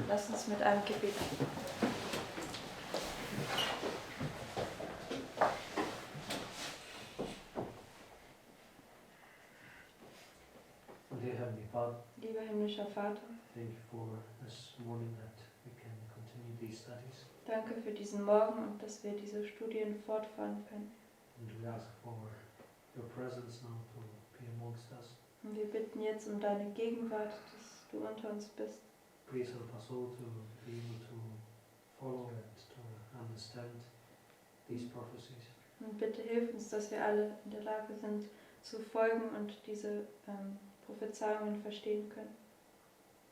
Lass uns mit einem Gebet. Dear Heavenly Father, Lieber himmlischer Vater, thank you for this morning that we can continue these studies. danke für diesen Morgen und dass wir diese Studien fortfahren können. And we ask for your presence now to be amongst us. Und wir bitten jetzt um deine Gegenwart, dass du unter uns bist. Please help us all to be able to follow and to understand these prophecies. Und bitte hilf uns, dass wir alle in der Lage sind, zu folgen und diese Prophezeiungen verstehen können.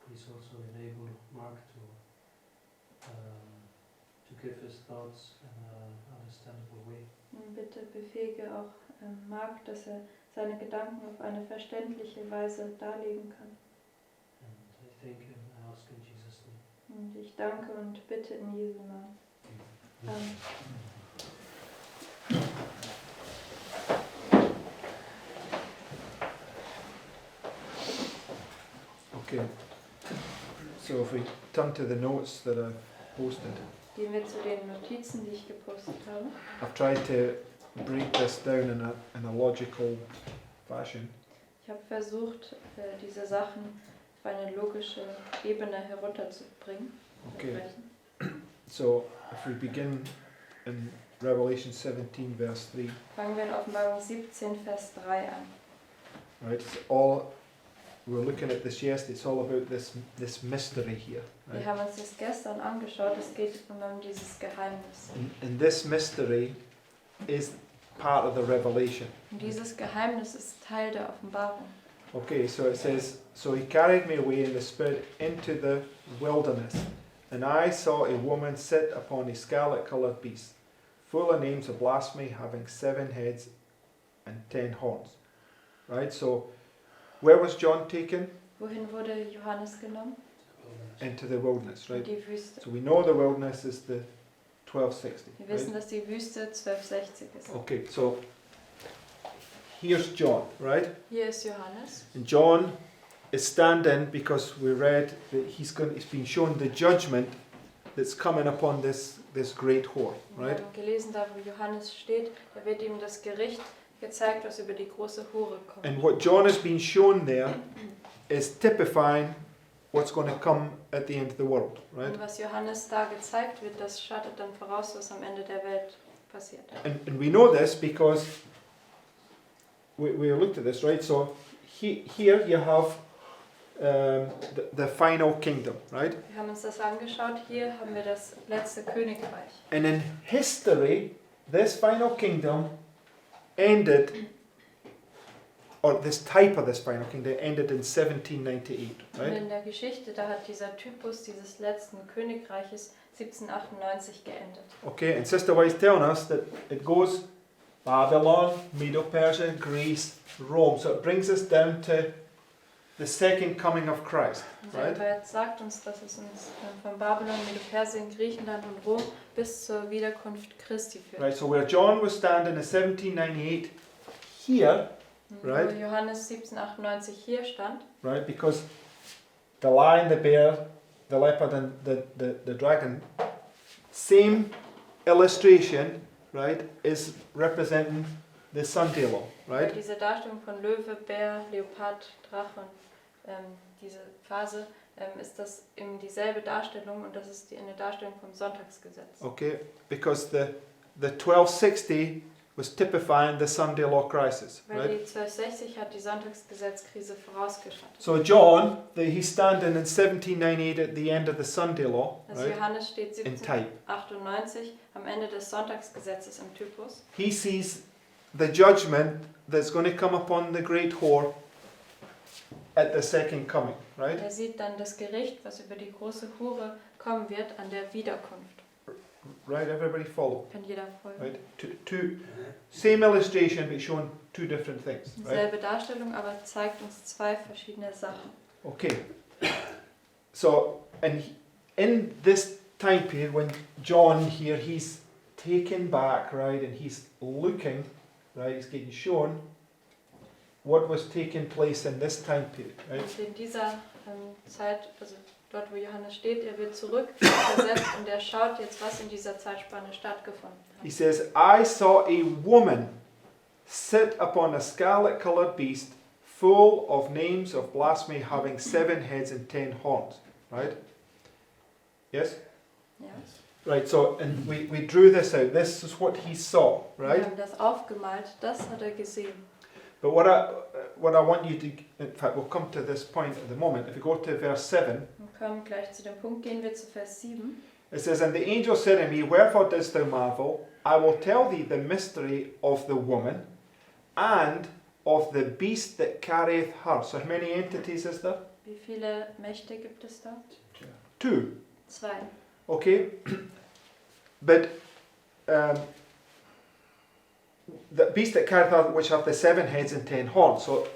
Please also enable Mark to give his thoughts in an understandable way. Und bitte befähige auch Mark, dass er seine Gedanken auf eine verständliche Weise darlegen kann. And I thank you and I ask in Jesus' name. Und ich danke und bitte in Jesu Namen. Amen. Okay, so if we turn to the notes that I've posted, Gehen wir zu den Notizen, die ich gepostet habe. I've tried to break this down in a logical fashion. Ich habe versucht, diese Sachen auf eine logische Ebene herunterzubringen. Okay, so if we begin in Revelation 17 verse 3, Fangen wir in Offenbarung 17, Vers 3 an. right, it's all, we were looking at this yesterday, it's all about this mystery here, Wir right? haben uns das gestern angeschaut, es geht um dieses Geheimnis. And this mystery is part of the revelation. Und dieses Geheimnis ist Teil der Offenbarung. Okay, so it says, so he carried me away in the spirit into the wilderness, and I saw a woman sit upon a scarlet-coloured beast, full of names of blasphemy, having 7 heads and 10 horns. Right, so where was John taken? Wohin wurde Johannes genommen? Into the wilderness, In right? die Wüste. So we know the wilderness is the 1260. Wir wissen, Right? dass die Wüste 1260 ist. Okay, so here's John, right? Hier ist Johannes. And John is standing because we read that he's been shown the judgment that's coming upon this great whore, Wir right? haben gelesen, da wo Johannes steht, da wird ihm das Gericht gezeigt, was über die große Hure kommt. And what John has been shown there is typifying what's going to come at the end of the world, right? Und was Johannes da gezeigt wird, das schattet dann voraus, was am Ende der Welt passiert. And we know this because we looked at this, right? So here you have the final kingdom, right? Wir haben uns das angeschaut. Hier haben wir das letzte Königreich. And in history, this final kingdom ended, or this type of this final kingdom ended in 1798, Und right? in der Geschichte, da hat dieser Typus dieses letzten Königreiches 1798 geendet. Okay, and Sister White's telling us that it goes Babylon, Medo-Persia, Greece, Rome. So it brings us down to the second coming of Christ, Und right? Albert sagt uns, dass es uns von Babylon, Medo-Persien, Griechenland und Rom bis zur Wiederkunft Christi führt. Right, so where John was standing in 1798, here, Und right. Wo Johannes 1798 hier stand, right, because the lion, the bear, the leopard and the dragon, same illustration, right, is representing the Sunday law, right? diese Darstellung von Löwe, Bär, Leopard, Drache und diese Phase ist das eben dieselbe Darstellung und das ist eine Darstellung vom Sonntagsgesetz. Okay, because the 1260 was typifying the Sunday law crisis, Weil right? die 1260 hat die Sonntagsgesetzkrise vorausgeschattet. So John, he's standing in 1798 at the end of the Sunday law, Also right? Johannes steht In type. 1798 am Ende des Sonntagsgesetzes im Typus. He sees the judgment that's going to come upon the great whore at the second coming, right? Er sieht dann das Gericht, was über die große Hure kommen wird an der Wiederkunft. Right, everybody follow, Kann jeder folgen. right? Two same illustration but showing two different things, right? Selbe Darstellung, aber zeigt uns zwei verschiedene Sachen. Okay. So, and in this time period when John here, he's taken back, right, and he's looking, right, he's getting shown what was taking place in this time period, right? Und in dieser Zeit, also dort wo Johannes steht, er wird zurückversetzt und er schaut jetzt, was in dieser Zeitspanne stattgefunden He hat. says, I saw a woman sit upon a scarlet-coloured beast, full of names of blasphemy, having 7 heads and 10 horns. Right? Yes? Ja. Right, so, and we drew this out. This is what he saw, Wir right? haben das aufgemalt, das hat er gesehen. But what I want you to, in fact, we'll come to this point at the moment. If you go to verse 7, Wir können gleich zu dem Punkt, gehen wir zu Vers 7. it says, And the angel said to me, Wherefore dost thou marvel? I will tell thee the mystery of the woman and of the beast that carrieth her. So how many entities is there? Wie viele Mächte gibt es da? 2. 2. Okay? But the beast that carrieth her, which hath the 7 heads and 10 horns. So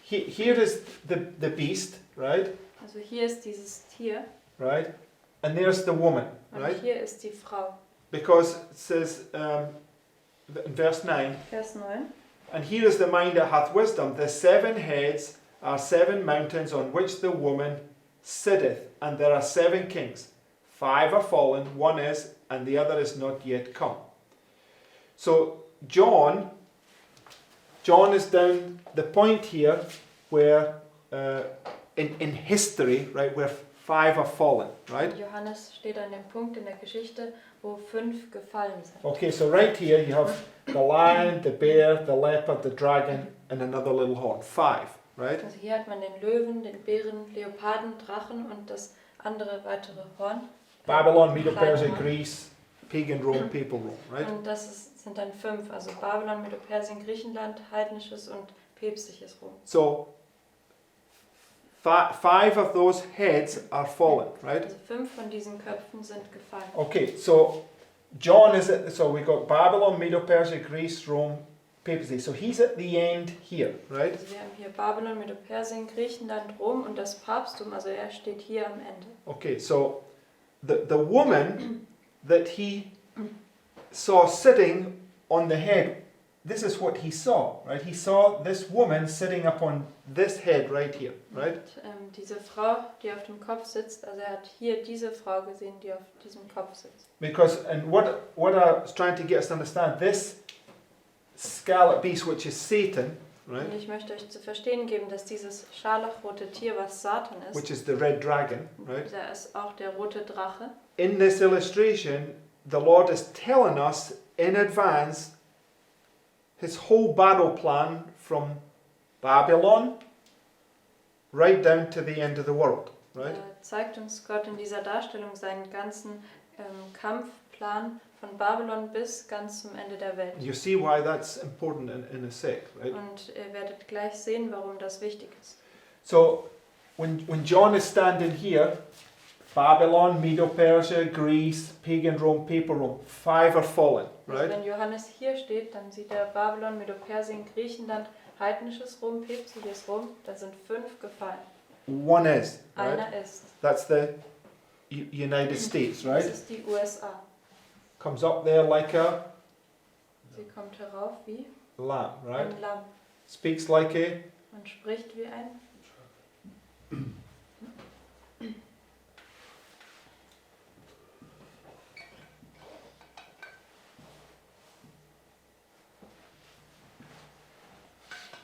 here is the beast, right? Also hier ist dieses Tier Right? And there's the woman, und right? hier ist die Frau. Because it says in verse 9, Vers 9. And here is the mind that hath wisdom. The 7 heads are 7 mountains on which the woman sitteth, and there are 7 kings. 5 are fallen, 1 is, and the other is not yet come. So John is down the point here where in history, right, where 5 are fallen, right? Johannes steht an dem Punkt in der Geschichte, wo 5 gefallen sind. Okay, so right here you have the lion, the bear, the leopard, the dragon, and another little horn. 5, right? Also hier hat man den Löwen, den Bären, Leoparden, Drachen und das andere weitere Horn. Babylon, Medo-Persia, Kleine Horn. Greece, pagan Rome, papal Rome, right? Und sind dann 5, also Babylon, Medo-Persien, Griechenland, heidnisches und päpstliches Rom. So 5 of those heads are fallen, right? Also 5 von diesen Köpfen sind gefallen. Okay, so John is at, so we got Babylon, Medo-Persia, Greece, Rome, papacy. So he's at the end here, right? Also wir haben hier Babylon, Medo-Persien, Griechenland, Rom und das Papsttum, also er steht hier am Ende. Okay, so the woman that he saw sitting on the head, this is what he saw, right? He saw this woman sitting upon this head right here, right? Und, diese Frau, die auf dem Kopf sitzt, also er hat hier diese Frau gesehen, die auf diesem Kopf sitzt. Because, and what I was trying to get us to understand, this scarlet beast, which is Satan, right? Und ich möchte euch zu verstehen geben, dass dieses scharlachrote Tier, was Satan ist, Which is the red dragon, right? der ist auch der rote Drache. In this illustration, the Lord is telling us in advance his whole battle plan from Babylon right down to the end of the world, right? Zeigt uns Gott in dieser Darstellung seinen ganzen Kampfplan von Babylon bis ganz zum Ende der Welt. You see why that's important in a sec, right? Und ihr werdet gleich sehen, warum das wichtig ist. So when John is standing here, Babylon, Medo-Persia, Greece, pagan Rome, papal Rome, 5 are fallen, Also right? wenn Johannes hier steht, dann sieht er Babylon, Medo-Persien, Griechenland, heidnisches Rom, päpstliches Rom, da sind 5 gefallen. 1 is, right? Einer ist. That's the United States, Das right? ist die USA. Comes up there like a Sie kommt herauf wie lamb, right? ein Lamm Speaks like a und spricht wie ein.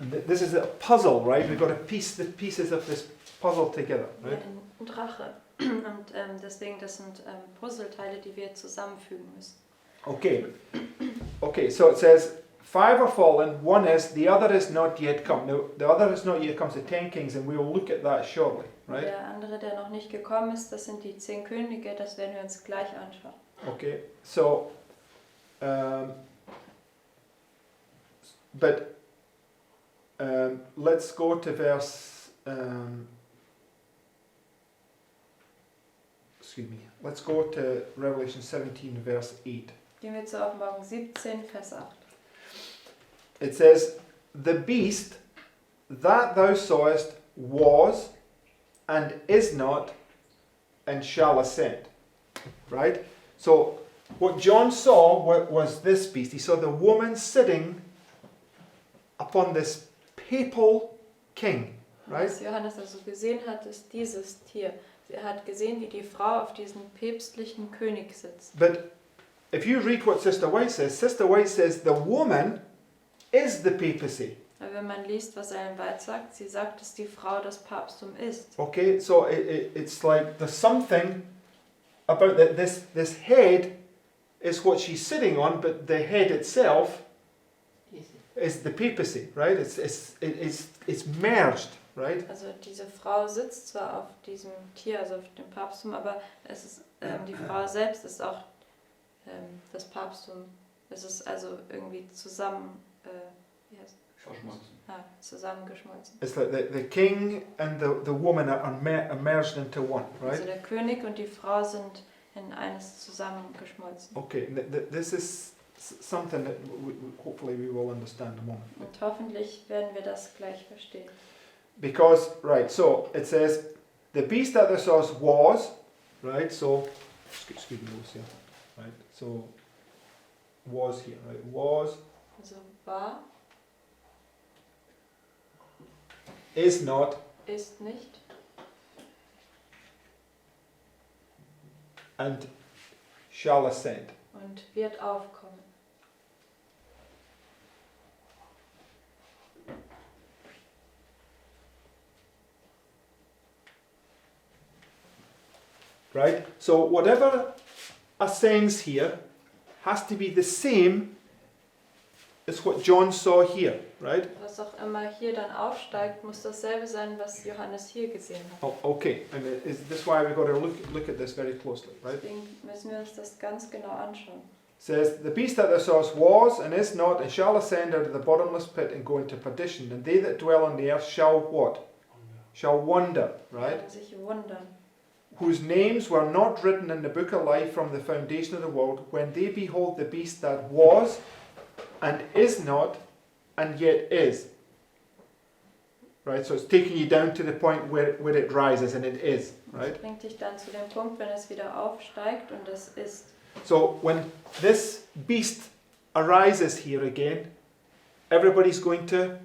And this is a puzzle, right? We've got to piece the pieces of this puzzle together, Wie right? ein Drache. Und deswegen, das sind Puzzleteile, die wir zusammenfügen müssen. Okay. Okay, so it says 5 are fallen, 1 is, the other is not yet come. Now, the other is not yet come to 10 kings, and we will look at that shortly, right? Der andere, der noch nicht gekommen ist, das sind die 10 Könige, das werden wir uns gleich anschauen. Okay, so, let's go to verse, excuse me, let's go to Revelation 17, verse 8. Gehen wir zur Offenbarung 17, Vers 8. It says, The beast that thou sawest was, and is not, and shall ascend. Right? So, what John saw was this beast. He saw the woman sitting upon this papal king, right? Was Johannes also gesehen hat, ist dieses Tier. Er hat gesehen, wie die Frau auf diesem päpstlichen König sitzt. But if you read what Sister White says the woman is the papacy. Aber wenn man liest, was Ellen White sagt, sie sagt, dass die Frau das Papsttum ist. Okay, so it's like there's something about that. This head is what she's sitting on, but the head itself is the papacy, right? It's merged, right? Also diese Frau sitzt zwar auf diesem Tier, also auf dem Papsttum, aber es ist, die Frau selbst ist auch das Papsttum. Es ist also irgendwie zusammengeschmolzen. It's like the king and the woman are merged into one, right? Also der König und die Frau sind in eines zusammengeschmolzen. Okay, this is something that hopefully we will understand in a moment. Und hoffentlich werden wir das gleich verstehen. Because, right, so it says, the beast that thou sawest was, right, so, excuse me, here, right, so, was here, right, was, Also war, is not, ist nicht and shall ascend. und wird aufkommen. Right? So whatever ascends here has to be the same as what John saw here, right? Was auch immer hier dann aufsteigt, muss dasselbe sein, was Johannes hier gesehen hat. Oh, okay, and this why we've got to look at this very closely, right? Deswegen müssen wir uns das ganz genau anschauen. It says, the beast that thou sawest was and is not and shall ascend out of the bottomless pit and go into perdition, and they that dwell on the earth shall what? Shall wonder, right? Werden sich wundern. Whose names were not written in the book of life from the foundation of the world, when they behold the beast that was, and is not, and yet is. Right, so it's taking you down to the point where it rises, and it is, right? Das bringt dich dann zu dem Punkt, wenn es wieder aufsteigt und es ist. So when this beast arises here again, everybody's going to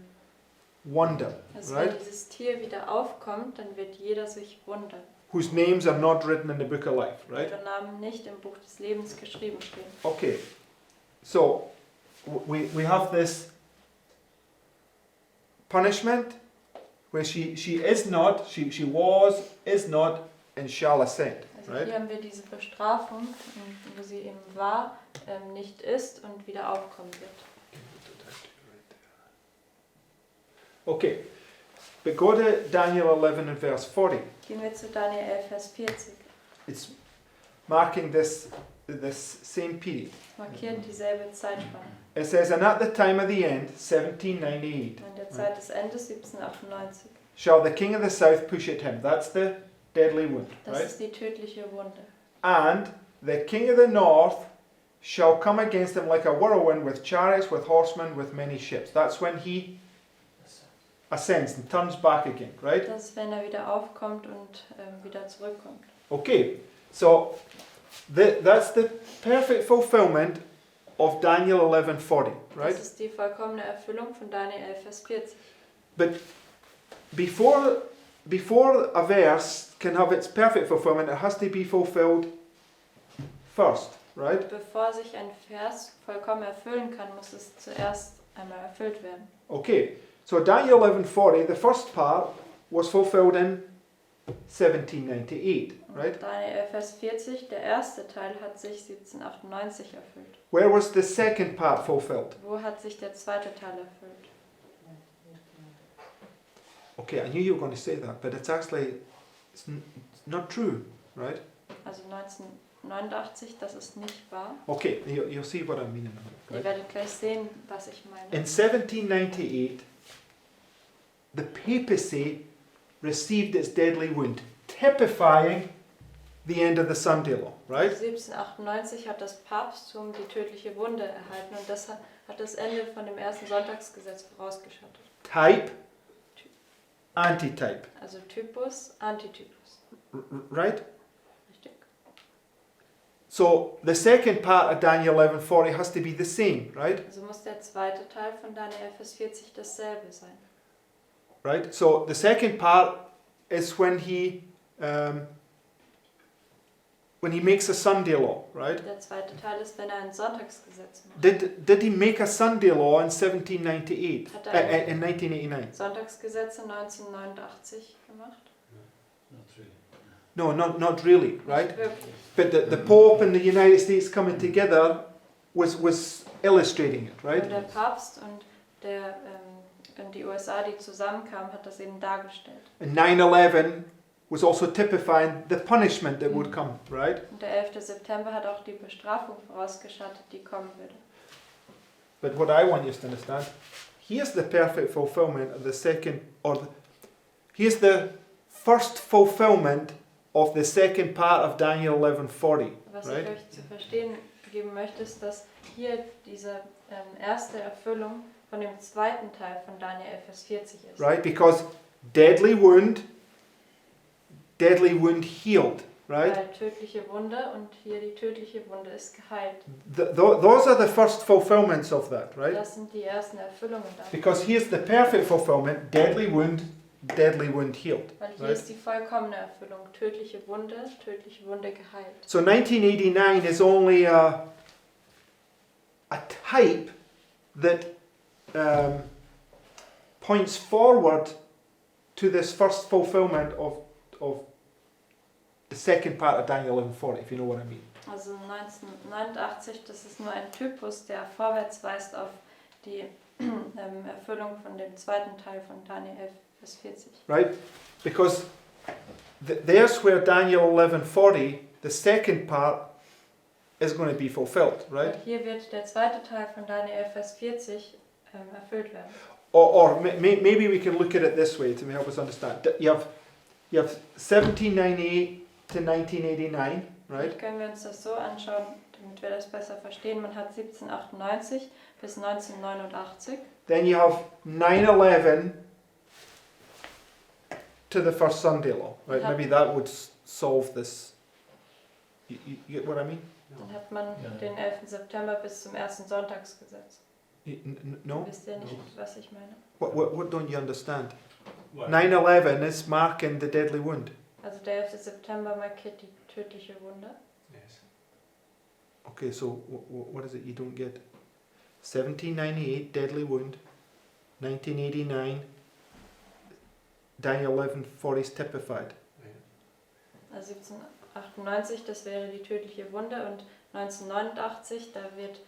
wonder, Also right? wenn dieses Tier wieder aufkommt, dann wird jeder sich wundern. Whose names are not written in the book of life, right? Ihre Namen nicht im Buch des Lebens geschrieben stehen. Okay, so we have this punishment where she is not, she was, is not, and shall ascend, Also right? hier haben wir diese Bestrafung, wo sie eben war, nicht ist und wieder aufkommen wird. Okay, but go to Daniel 11 and verse 40. Gehen wir zu Daniel 11, Vers 40. It's marking this same period. Markiert dieselbe Zeitspanne. It says, and at the time of the end, 1798, An der Zeit des Endes 1798. shall the king of the south push at him. That's the deadly wound, Das right? ist die tödliche Wunde. And the king of the north shall come against him like a whirlwind with chariots, with horsemen, with many ships. That's when he ascends and turns back again, right? Das ist, wenn er wieder aufkommt und wieder zurückkommt. Okay, so that's the perfect fulfillment of Daniel 11:40, right? Das ist die vollkommene Erfüllung von Daniel 11, Vers 40. But before a verse can have its perfect fulfillment, it has to be fulfilled first, right? Bevor sich ein Vers vollkommen erfüllen kann, muss es zuerst einmal erfüllt werden. Okay, so Daniel 11:40, the first part was fulfilled in 1798, right? Daniel 11, Vers 40, der erste Teil hat sich 1798 erfüllt. Where was the second part fulfilled? Wo hat sich der zweite Teil erfüllt? Okay, I knew you were going to say that, but it's not true, right? Also 1989, das ist nicht wahr. Okay, you'll see what I mean in a minute. Ihr Right? werdet gleich sehen, was ich meine. In 1798, the papacy received its deadly wound, typifying the end of the Sunday law, right? 1798 hat das Papsttum die tödliche Wunde erhalten und das hat das Ende von dem ersten Sonntagsgesetz vorausgeschattet. Type, antitype, Also Typus, Antitypus. right? Richtig. So the second part of Daniel 11:40 has to be the same, right? Also muss der zweite Teil von Daniel 11, Vers 40 dasselbe sein. right? So the second part is when he makes a Sunday law, right? Der zweite Teil ist, wenn ein Sonntagsgesetz macht. Did he make a Sunday law in 1798? Hat er In 1989? Sonntagsgesetze 1989 gemacht? Not really. No, not really, right? Nicht wirklich. But the Pope and the United States coming together was illustrating it, Aber right? der Papst und die USA, die zusammenkamen, hat das eben dargestellt. And 9/11 was also typifying the punishment that would come, right? Und der 11. September hat auch die Bestrafung vorausgeschattet, die kommen würde. But what I want you to understand, here's the perfect fulfillment of the second, here's the first fulfillment of the second part of Daniel 11:40, Was right? ich euch zu verstehen geben möchte, ist, dass hier diese erste Erfüllung von dem zweiten Teil von Daniel 11, Vers 40 ist. Right? Because deadly wound healed, right? Weil tödliche Wunde und hier die tödliche Wunde ist geheilt. Those are the first fulfillments of that, right? Das sind die ersten Erfüllungen davon. Because here's the perfect fulfillment, deadly wound healed. Weil hier right? ist die vollkommene Erfüllung. Tödliche Wunde geheilt. So 1989 is only a type that points forward to this first fulfillment of the second part of Daniel 11:40, if you know what I mean. Also 1989, das ist nur ein Typus, der vorwärts weist auf die Erfüllung von dem zweiten Teil von Daniel 11, Vers 40. Right? Because there's where Daniel 11:40, the second part, is going to be fulfilled, right? Und hier wird der zweite Teil von Daniel 11, Vers 40 erfüllt werden. Or maybe we can look at it this way to help us understand. You have 1798 to 1989, right? Vielleicht können wir uns das so anschauen, damit wir das besser verstehen. Man hat 1798 bis 1989. Then you have 9/11 to the first Sunday law, right? Yeah. Maybe that would solve this. You get what I mean? Dann hat man den 11. September bis zum ersten Sonntagsgesetz. No? Wisst ihr nicht, was ich meine? What don't you understand? Well, 9/11 is marking the deadly wound. Also der 11. September markiert die tödliche Wunde. yes. Okay, so what is it you don't get? 1798, deadly wound. 1989, Daniel 11:40 is typified. Also 1798, das wäre die tödliche Wunde, und 1989, da wird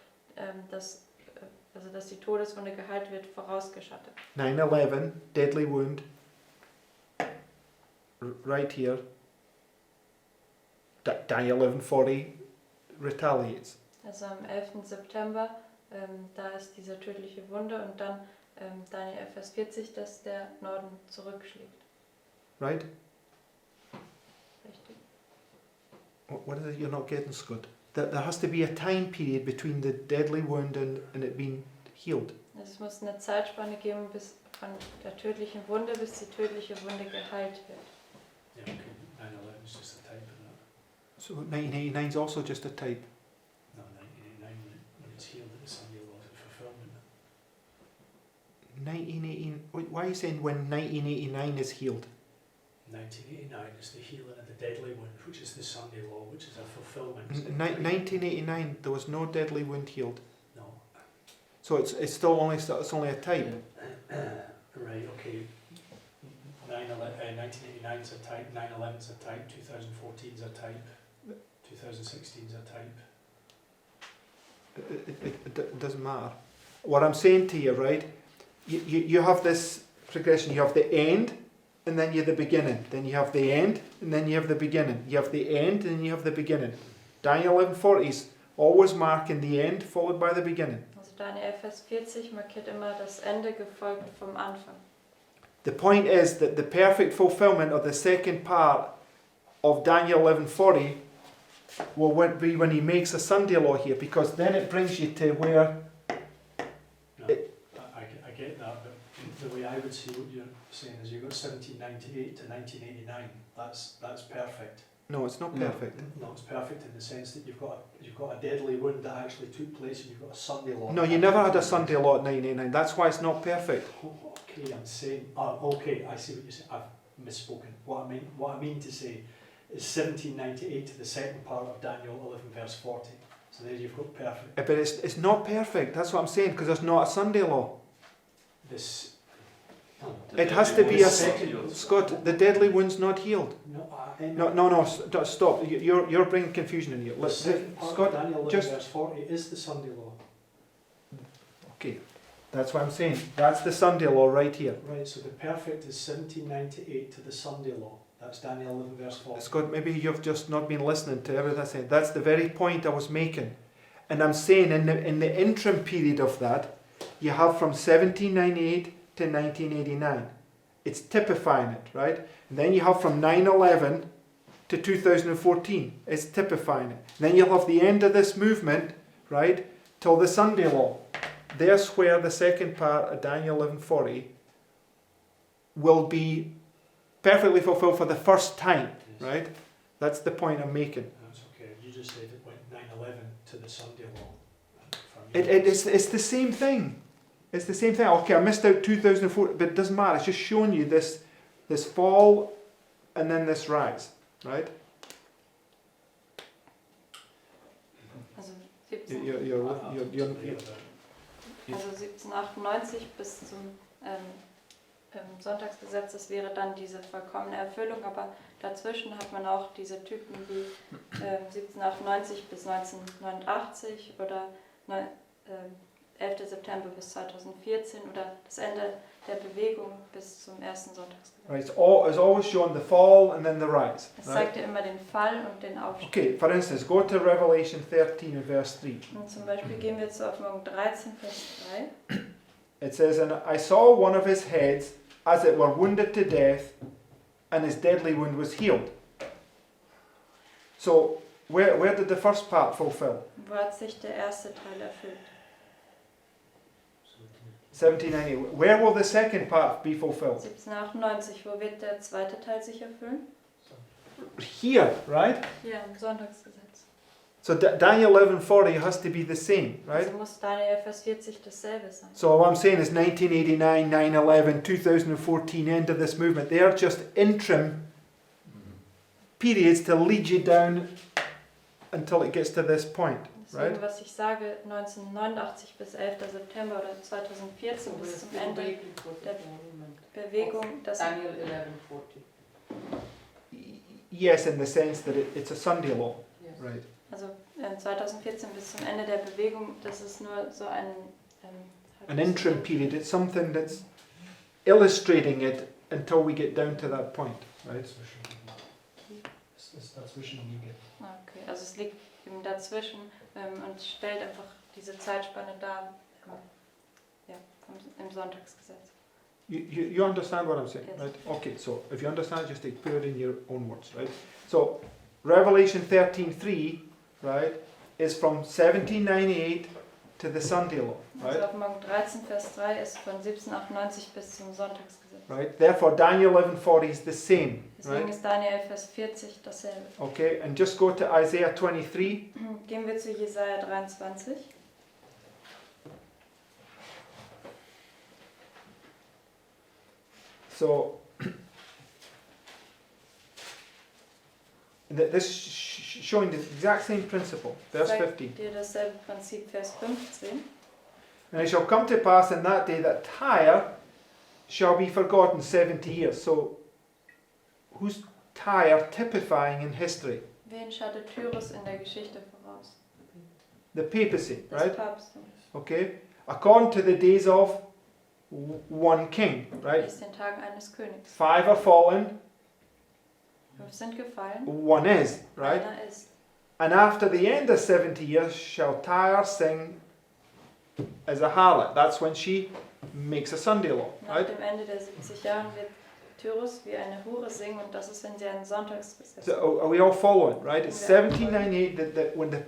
dass die Todeswunde geheilt wird, vorausgeschattet. 9/11, deadly wound. Right here. Daniel 11:40 retaliates. Also am 11. September, da ist diese tödliche Wunde, und dann Daniel 11, Vers 40, dass der Norden zurückschlägt. Right? Richtig. What is it you're not getting, Scott? There has to be a time period between the deadly wound and it being healed. Also es muss eine Zeitspanne geben, bis von der tödlichen Wunde, bis die tödliche Wunde geheilt wird. Yeah, okay. 9/11 is just a type of that. So 1989 is also just a type. No, 1989 when it's healed, it's Sunday law, it's a fulfillment. 1918. Why are you saying when 1989 is healed? 1989 is the healing of the deadly wound, which is the Sunday law, which is a fulfillment. 1989 there was no deadly wound healed. No. So it's still only a type. Right, okay. 1989 is a type, 9/11 is a type, 2014 is a type, 2016 is a type. It doesn't matter. What I'm saying to you, right? You have this progression. You have the end, and then you have the beginning. Then you have the end, and then you have the beginning. You have the end, and then you have the beginning. Daniel 11:40 is always marking the end, followed by the beginning. Also Daniel 11, Vers 40 markiert immer das Ende, gefolgt vom Anfang. The point is that the perfect fulfillment of the second part of Daniel 11:40 will be when he makes a Sunday law here, because then it brings you to where. No, I get that, but the way I would see what you're saying is you've got 1798 to 1989. That's perfect. No, it's not No. perfect. No, it's perfect in the sense that you've got a deadly wound that actually took place, and you've got a Sunday law. No, you never had a Sunday law at 989. That's why it's not perfect. Okay, I'm saying. Okay, I see what you're saying. I've misspoken. What I mean to say is 1798 to the second part of Daniel 11 verse 40. So there you've got perfect. But it's not perfect. That's what I'm saying, because there's not a Sunday law. This. It has to be a second. Scott. The deadly wound's not healed. No, No. Stop. You're bringing confusion in here. The second part Scott, of Daniel 11 just- verse 40 is the Sunday law. Okay, that's what I'm saying. That's the Sunday law right here. Right. So the perfect is 1798 to the Sunday law. That's Daniel 11 verse 40. Scott, maybe you've just not been listening to everything I said. That's the very point I was making. And I'm saying in the interim period of that, you have from 1798 to 1989. It's typifying it, right? And then you have from 9/11 to 2014. It's typifying it. And then you'll have the end of this movement, right, till the Sunday law. There's where the second part of Daniel 11:40 will be perfectly fulfilled for the first time, Yes. right? That's the point I'm making. That's okay. You just said it went 9/11 to the Sunday law. It's the same thing. It's the same thing. Okay, I missed out 2004, but it doesn't matter. It's just showing you this fall and then this rise, right? Also You're 1798 bis zum Sonntagsgesetz, das wäre dann diese vollkommene Erfüllung, aber dazwischen hat man auch diese Typen wie 1798 bis 1989 oder 11. September bis 2014 oder das Ende der Bewegung bis zum ersten Sonntagsgesetz. right. It's always showing the fall and then the rise. Es Right? zeigt ja immer den Fall und den Aufstieg. Okay, for instance, go to Revelation 13 and verse 3. Und zum Beispiel gehen wir zu Offenbarung 13, Vers 3. It says, "And I saw one of his heads as it were wounded to death, and his deadly wound was healed." So, where did the first part fulfill? Wo hat sich der erste Teil erfüllt? 1798. Where will the second part be fulfilled? 1798, wo wird der zweite Teil sich erfüllen? Here, right? Hier im Sonntagsgesetz. So Daniel 11:40 has to be the same, right? Also muss Daniel Vers 40 dasselbe sein. So what I'm saying is 1989, 9/11, 2014, end of this movement. They are just interim periods to lead you down until it gets to this point, Deswegen, right? was ich sage, 1989 bis 11. September oder 2014 bis zum Ende der Bewegung, das Daniel 11:40. Yes, in the sense that it's a Sunday law, Yes. right? also 2014 bis zum Ende der Bewegung, das ist nur so ein An interim period. It's something that's illustrating it until we get down to that point, right? Dazwischen liege. Okay, also es liegt eben dazwischen und stellt einfach diese Zeitspanne dar im Sonntagsgesetz. You understand what I'm saying, Yes. right? Okay, so if you understand, just put it in your own words, right? So Revelation 13:3, right, is from 1798 to the Sunday law, Also right? Offenbarung 13, Vers 3 ist von 1798 bis zum Sonntagsgesetz. Right. Therefore, Daniel 11:40 is the same, Deswegen right? ist Daniel Vers 40 dasselbe. Okay, and just go to Isaiah 23. Gehen wir zu Jesaja 23. So this showing the exact same principle. Verse Zeigt 15. dir dasselbe Prinzip, Vers 15. And it shall come to pass in that day that Tyre shall be forgotten 70 years. So, who's Tyre typifying in history? Wen schattet Tyrus in der Geschichte voraus? The papacy, Das right? Papsttum. Okay? According to the days of one king, right? Ist den Tagen eines Königs. 5 are fallen, 5 sind gefallen, one is, right? einer ist. And after the end of 70 years shall Tyre sing as a harlot. That's when she makes a Sunday law, Nach right? dem Ende der 70 Jahren wird Tyrus wie eine Hure singen und das ist, wenn sie einen Sonntagsgesetz So are we all following, right? It's 1798 that when the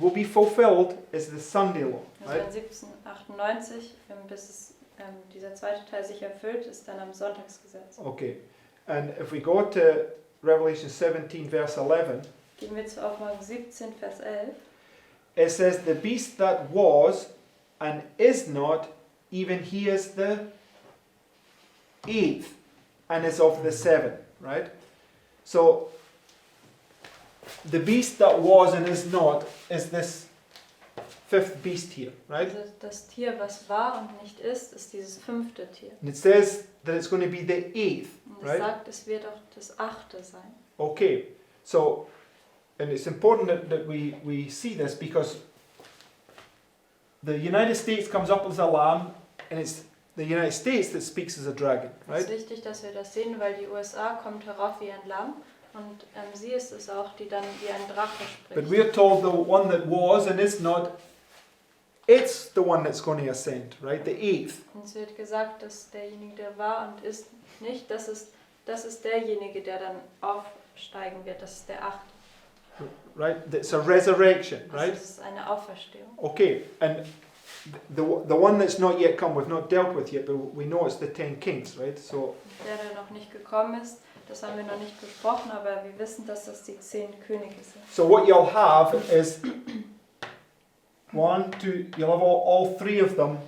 will be fulfilled is the Sunday law, Also right? in 1798, bis es, dieser zweite Teil sich erfüllt, ist dann am Sonntagsgesetz. Okay. And if we go to Revelation 17, verse 11, Gehen wir zu Offenbarung 17, Vers 11. it says, the beast that was and is not, even he is the 8th and is of the 7, right? So, the beast that was and is not is this 5th beast here, right? Also das Tier, was war und nicht ist dieses 5. Tier. And it says that it's going to be the 8th, Und es right? sagt, es wird auch das 8. sein. Okay, so, and it's important that we see this because the United States comes up as a lamb, and it's the United States that speaks as a dragon, Es right? ist wichtig, dass wir das sehen, weil die USA kommt herauf wie ein Lamm und sie ist es auch, die dann wie ein Drache But spricht. we're told the one that was and is not, it's the one that's going to ascend, right? The 8th. Und es wird gesagt, dass derjenige, der war und ist nicht, das ist derjenige, der dann aufsteigen wird. Das ist der 8. Right? It's a resurrection, Also right? es ist eine Auferstehung. Okay, and the one that's not yet come, we've not dealt with yet, but we know it's the 10 kings, right? So, Der noch nicht gekommen ist, das haben wir noch nicht besprochen, aber wir wissen, dass das die 10 Könige sind. so what you'll have is you'll have all 3 of them,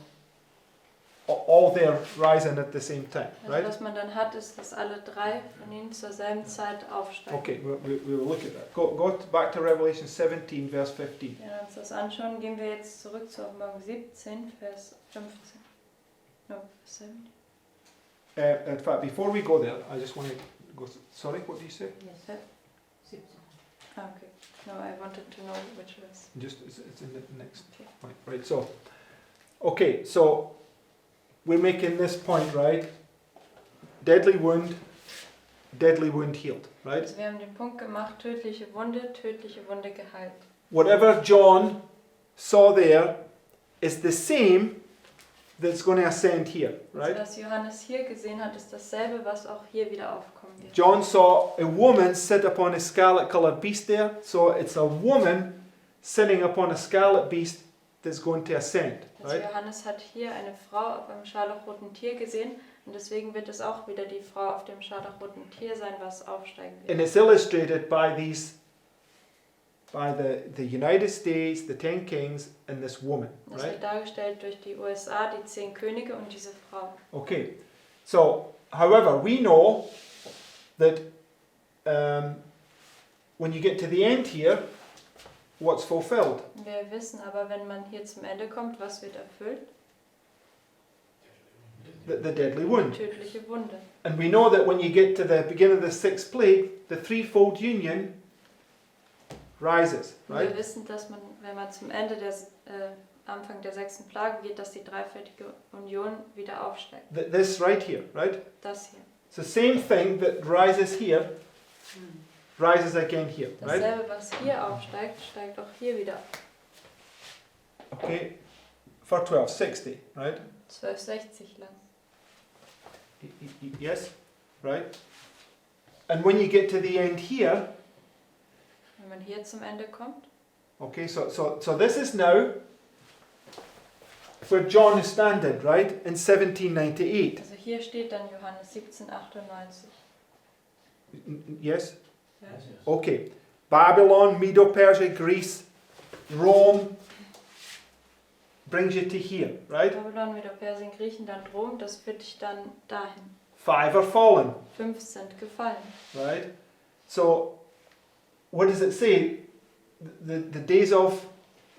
all there rising at the same time, Also right? was man dann hat, ist, dass alle 3 von ihnen zur selben Zeit aufsteigen. Okay, we will look at that. Go back to Revelation 17, verse 15. Wenn wir uns das anschauen, gehen wir jetzt zurück zu Offenbarung 17, Vers 15. No, Vers 17. In fact, before we go there, I just want to go. Sorry, what do you say? Yes. 17. Ah, okay. No, I wanted to know which was. Just it's in the next Okay. point, right? So, okay, so we're making this point, right? Deadly wound healed, right? Also wir haben den Punkt gemacht, tödliche Wunde geheilt. Whatever John saw there is the same that's going to ascend here, Also right? was Johannes hier gesehen hat, ist dasselbe, was auch hier wieder aufkommen wird. John saw a woman sit upon a scarlet-colored beast there, so it's a woman sitting upon a scarlet beast that's going to ascend, Also right? Johannes hat hier eine Frau auf einem scharlachroten Tier gesehen und deswegen wird es auch wieder die Frau auf dem scharlachroten Tier sein, was aufsteigen And wird. it's illustrated by the United States, the 10 kings, and this woman, Das right? wird dargestellt durch die USA, die 10 Könige und diese Frau. Okay, so, however, we know that when you get to the end here, what's fulfilled? Wir wissen aber, wenn man hier zum Ende kommt, was wird erfüllt? The deadly wound. Tödliche Wunde. And we know that when you get to the beginning of the 6th plague, the threefold union rises, Und right? wir wissen, dass man, wenn man zum Ende Anfang der 6. Plage geht, dass die dreifältige Union wieder aufsteigt. This right here, right? Das hier. It's the same thing that rises here, rises again here, right? Dasselbe, was hier aufsteigt, steigt auch hier wieder auf. Okay, for 1260, right? 1260 lang. Yes, right? And when you get to the end here, Wenn man hier zum Ende kommt, okay, so this is now where John is standing, right? In 1798. also hier steht dann Johannes 1798. Yes? Ja. Okay. Babylon, Medo-Persia, Greece, Rome brings you to here, right? Babylon, Medo-Persien, Griechenland, Rom, das führt dich dann dahin. 5 are fallen, 5 sind gefallen. right? So, what does it say? The days of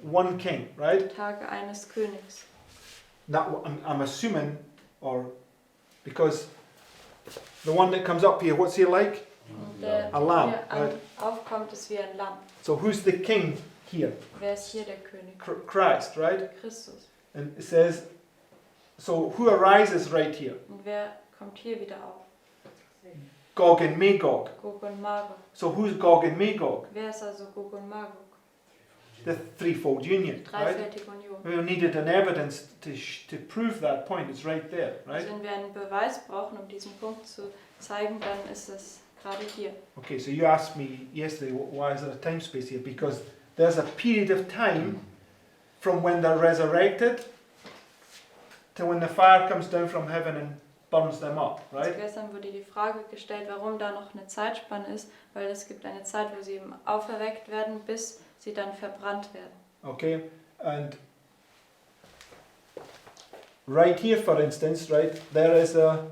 one king, right? Tage eines Königs. Now, I'm assuming, or because the one that comes up here, what's he like? Und der A lamb, hier right? aufkommt, ist wie ein Lamm. So, who's the king here? Wer ist hier der König? Christ, right? Christus. And it says, so who arises right here? Und wer kommt hier wieder auf? Gog and Magog. Gog und Magog. So who's Gog and Magog? Wer ist also Gog und Magog? The threefold union, right? Dreifältige Union. We needed an evidence to prove that point. It's right there, right? Also wenn wir einen Beweis brauchen, um diesen Punkt zu zeigen, dann ist es gerade hier. Okay, so you asked me yesterday, why is there a time space here? Because there's a period of time from when they're resurrected to when the fire comes down from heaven and burns them up, Also right? gestern wurde die Frage gestellt, warum da noch eine Zeitspanne ist, weil es gibt eine Zeit, wo sie eben auferweckt werden, bis sie dann verbrannt werden. Okay, and right here, for instance, right, there is a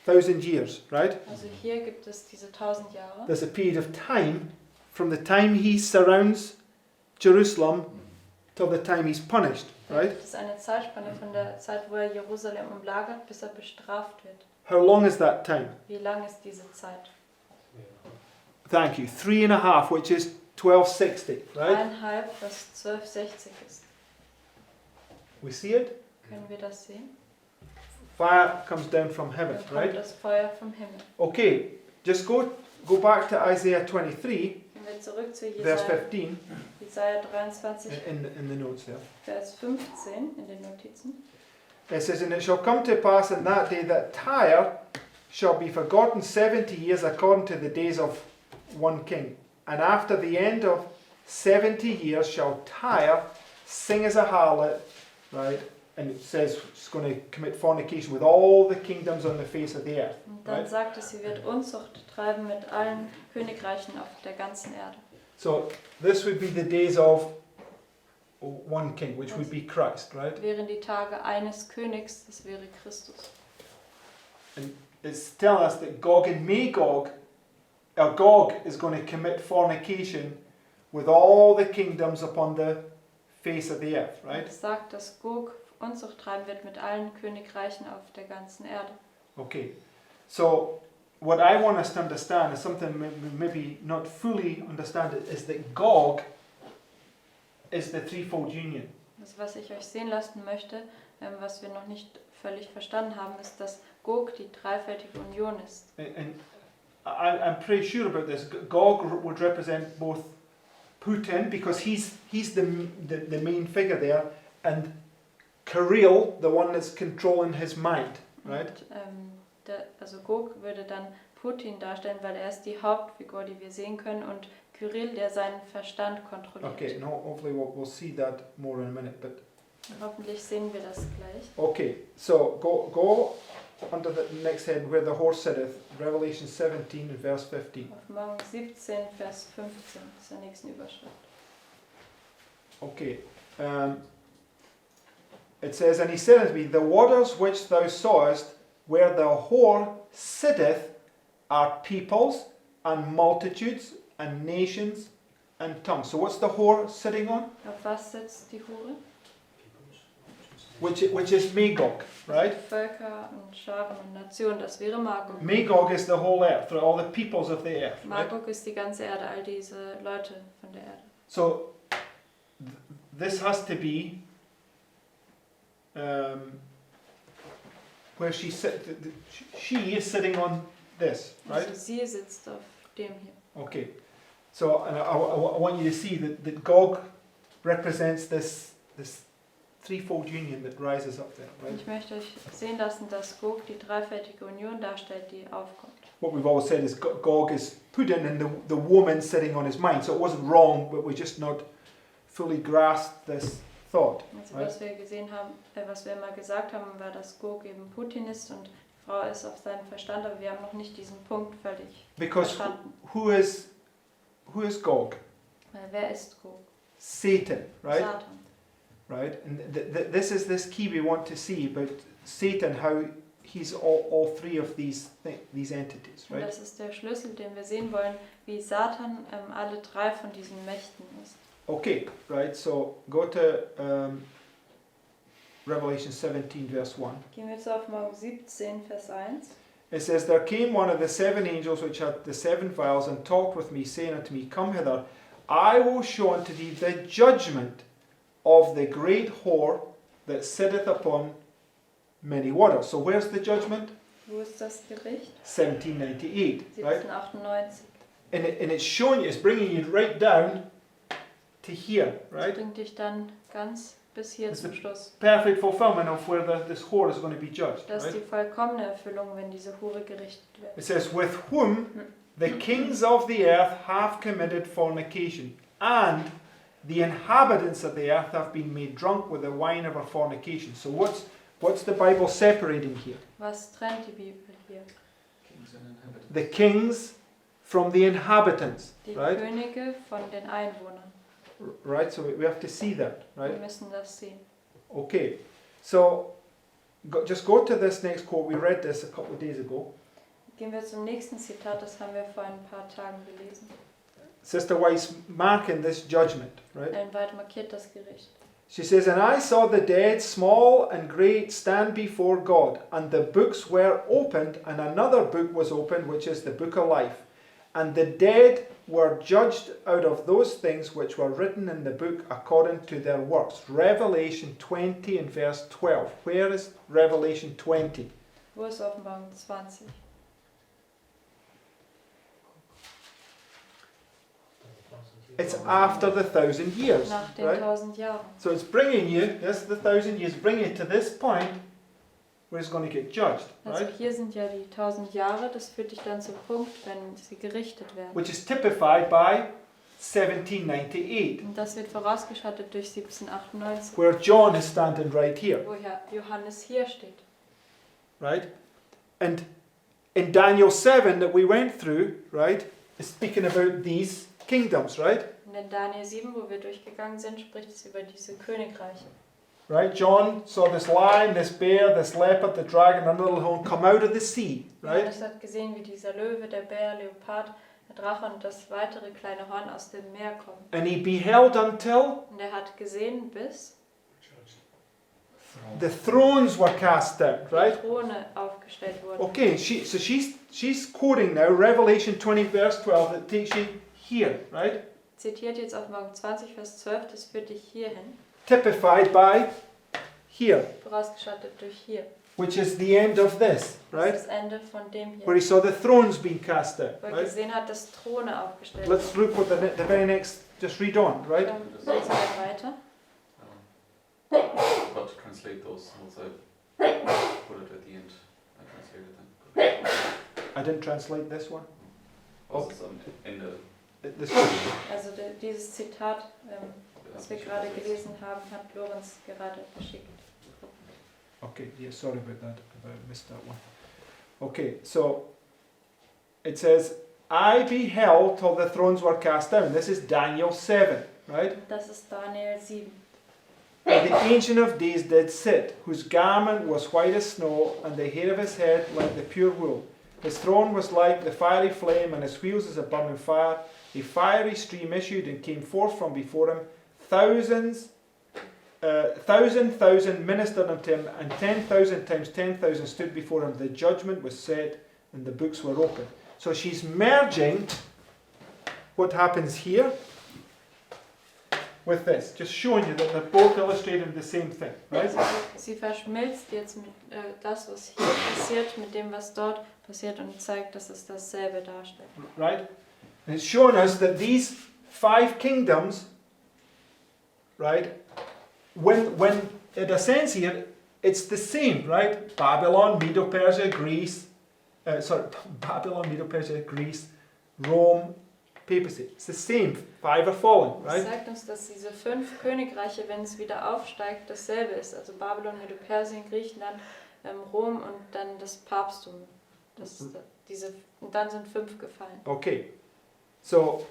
1,000 years, right? Also hier gibt es diese 1000 Jahre. There's a period of time from the time he surrounds Jerusalem till the time he's punished, Da right? gibt es eine Zeitspanne von der Zeit, wo er Jerusalem umlagert, bis er bestraft wird. How long is that time? Wie lang ist diese Zeit? Thank you. 3.5, which is 1260, right? 3,5, was 1260 ist. We see it? Können wir das sehen? Fire comes down from heaven, Dann kommt right? das Feuer vom Himmel. Okay, just go back to Isaiah 23, Gehen wir zurück zu verse Jesaja, 15, Jesaja 23, in the notes there. Vers 15 in den Notizen. It says, "And it shall come to pass in that day that Tyre shall be forgotten 70 years according to the days of one king. And after the end of 70 years shall Tyre sing as a harlot," right? And it says it's going to commit fornication with all the kingdoms on the face of the earth. Und dann Right. sagt es, sie wird Unzucht treiben mit allen Königreichen auf der ganzen Erde. So this would be the days of one king, which would be Christ, right? Wären die Tage eines Königs, das wäre Christus. It's telling us that Gog and Magog, Gog is going to commit fornication with all the kingdoms upon the face of the earth, Und right? es sagt, dass Gog Unzucht treiben wird mit allen Königreichen auf der ganzen Erde. Okay, so what I want us to understand is something maybe not fully understand it, is that Gog is the threefold union. Das, was ich euch sehen lassen möchte, was wir noch nicht völlig verstanden haben, ist, dass Gog die dreifältige Union ist. And I'm pretty sure about this. Gog would represent both Putin, because he's the main figure there, and Kirill, the one that's controlling his mind, right? Und, also Gog würde dann Putin darstellen, weil er ist die Hauptfigur, die wir sehen können, und Kyrill, der seinen Verstand kontrolliert. Okay, no, hopefully we'll see that more in a minute. But Hoffentlich sehen wir das gleich. okay, so go under the next head where the horse sitteth, Revelation 17 and verse 15. Auf Morgen 17, Vers 15 ist der nächsten Überschrift. Okay, it says, "And he said unto me, The waters which thou sawest, where the whore sitteth, are peoples and multitudes and nations and tongues." So what's the whore sitting on? Auf was sitzt die Hure? Which is Magog, right? Völker und Scharen und Nationen, das wäre Magog. Magog is the whole earth, all the peoples of the earth, right? Magog ist die ganze Erde, all diese Leute von der Erde. So this has to be where she is sitting on this, right? Also sie sitzt auf dem hier. Okay. So and I want you to see that Gog represents this threefold union that rises up there, right? Ich möchte euch sehen lassen, dass Gog die dreifältige Union darstellt, die aufkommt. What we've always said is Gog is Putin and the woman sitting on his mind. So it wasn't wrong, but we just not fully grasped this thought. Also Right. was wir gesehen haben, was wir immer gesagt haben, war, dass Gog eben Putin ist und die Frau ist auf seinem Verstand, aber wir haben noch nicht diesen Punkt völlig Because verstanden. who is Gog? Weil wer ist Gog? Satan, right? Satan. Right? And this is this key we want to see about Satan, how he's all three of these entities, Und right? das ist der Schlüssel, den wir sehen wollen, wie Satan alle drei von diesen Mächten ist. Okay, right, so go to Revelation 17 verse 1. Gehen wir jetzt auf Morgen 17, Vers 1. It says, "There came one of the seven angels which had the seven vials, and talked with me, saying unto me, Come hither, I will show unto thee the judgment of the great whore that sitteth upon many waters." So where's the judgment? Wo ist das Gericht? 1798, right? 1798. And it's showing you, it's bringing you right down to here, Das right? bringt dich dann ganz bis hier It's zum the Schluss. perfect fulfillment of where this whore is going to be judged, Das ist right? die vollkommene Erfüllung, wenn diese Hure gerichtet wird. It says, "With whom the kings of the earth have committed fornication, and the inhabitants of the earth have been made drunk with the wine of her fornication. So what's the Bible separating here? Was trennt die Bibel hier? Kings and inhabitants. The kings from the inhabitants, Die right? Könige von den Einwohnern. Right, so we have to see that, right? Wir müssen das sehen. Okay, so just go to this next quote. We read this a couple of days ago. Gehen wir zum nächsten Zitat, das haben wir vor ein paar Tagen gelesen. Sister Weiss marking this judgment, right? Ellen White markiert das Gericht. She says, "And I saw the dead, small and great, stand before God, and the books were opened, and another book was opened, which is the book of life. And the dead were judged out of those things which were written in the book according to their works." Revelation 20 and verse 12. Where is Revelation 20? Wo ist Offenbarung 20? It's after the 1,000 years, Nach den right? 1000 Jahren. So it's bringing you, this the 1,000 years, bringing you to this point where it's going to get judged, Also right? hier sind ja die 1000 Jahre, das führt dich dann zum Punkt, wenn sie gerichtet werden. Which is typified by 1798, Und das wird vorausgeschattet durch 1798, where John is standing right here, wo ja Johannes hier steht. right? And in Daniel 7 that we went through, right, is speaking about these kingdoms, right? Und in Daniel 7, wo wir durchgegangen sind, spricht es über diese Königreiche. Right? John saw this lion, this bear, this leopard, the dragon, and the little horn come out of the sea, right? Johannes hat gesehen, wie dieser Löwe, der Bär, Leopard, der Drache und das weitere kleine Horn aus dem Meer kommen. And he beheld until Und er hat gesehen, bis the thrones were cast down, die right? Throne aufgestellt wurden. Okay, she's quoting now Revelation 20 verse 12 that takes you here, right? Zitiert jetzt Offenbarung 20, Vers 12, das führt dich hierhin, Typified by here, vorausgeschattet durch hier. which is the end of this, Das right? ist das Ende von dem hier, Where he saw the thrones being cast down, wo er right? gesehen hat, dass Throne aufgestellt Let's look what the very next, just read on, right? Lesen wir weiter. But to translate those notes, I put it at the end. I translated them. I didn't translate this one. Was ist am Ende? This Also dieses Zitat, das wir gerade gelesen haben, hat Lorenz gerade geschickt. Okay, yeah, sorry about that. I missed that one. Okay, so it says, "I beheld till the thrones were cast down." This is Daniel 7, right? Das ist Daniel 7. "And the Ancient of Days did sit, whose garment was white as snow, and the hair of his head like the pure wool. His throne was like the fiery flame, and his wheels as a burning fire. A fiery stream issued and came forth from before him. Thousand ministered unto him, and 10,000 times 10,000 stood before him. The judgment was said, and the books were opened." So she's merging what happens here with this, just showing you that they're both illustrating the same thing, right? Sie verschmilzt jetzt mit das, was hier passiert, mit dem, was dort passiert und zeigt, dass es dasselbe darstellt. Right? And it's showing us that these 5 kingdoms, right, when it ascends here, it's the same, right? Babylon, Medo-Persia, Greece, Babylon, Medo-Persia, Greece, Rome, papacy. It's the same. 5 are fallen, Das right? zeigt uns, dass diese 5 Königreiche, wenn es wieder aufsteigt, dasselbe ist. Also Babylon, Medo-Persien, Griechenland, Rom und dann das Papsttum. Und dann sind 5 gefallen. Okay. So,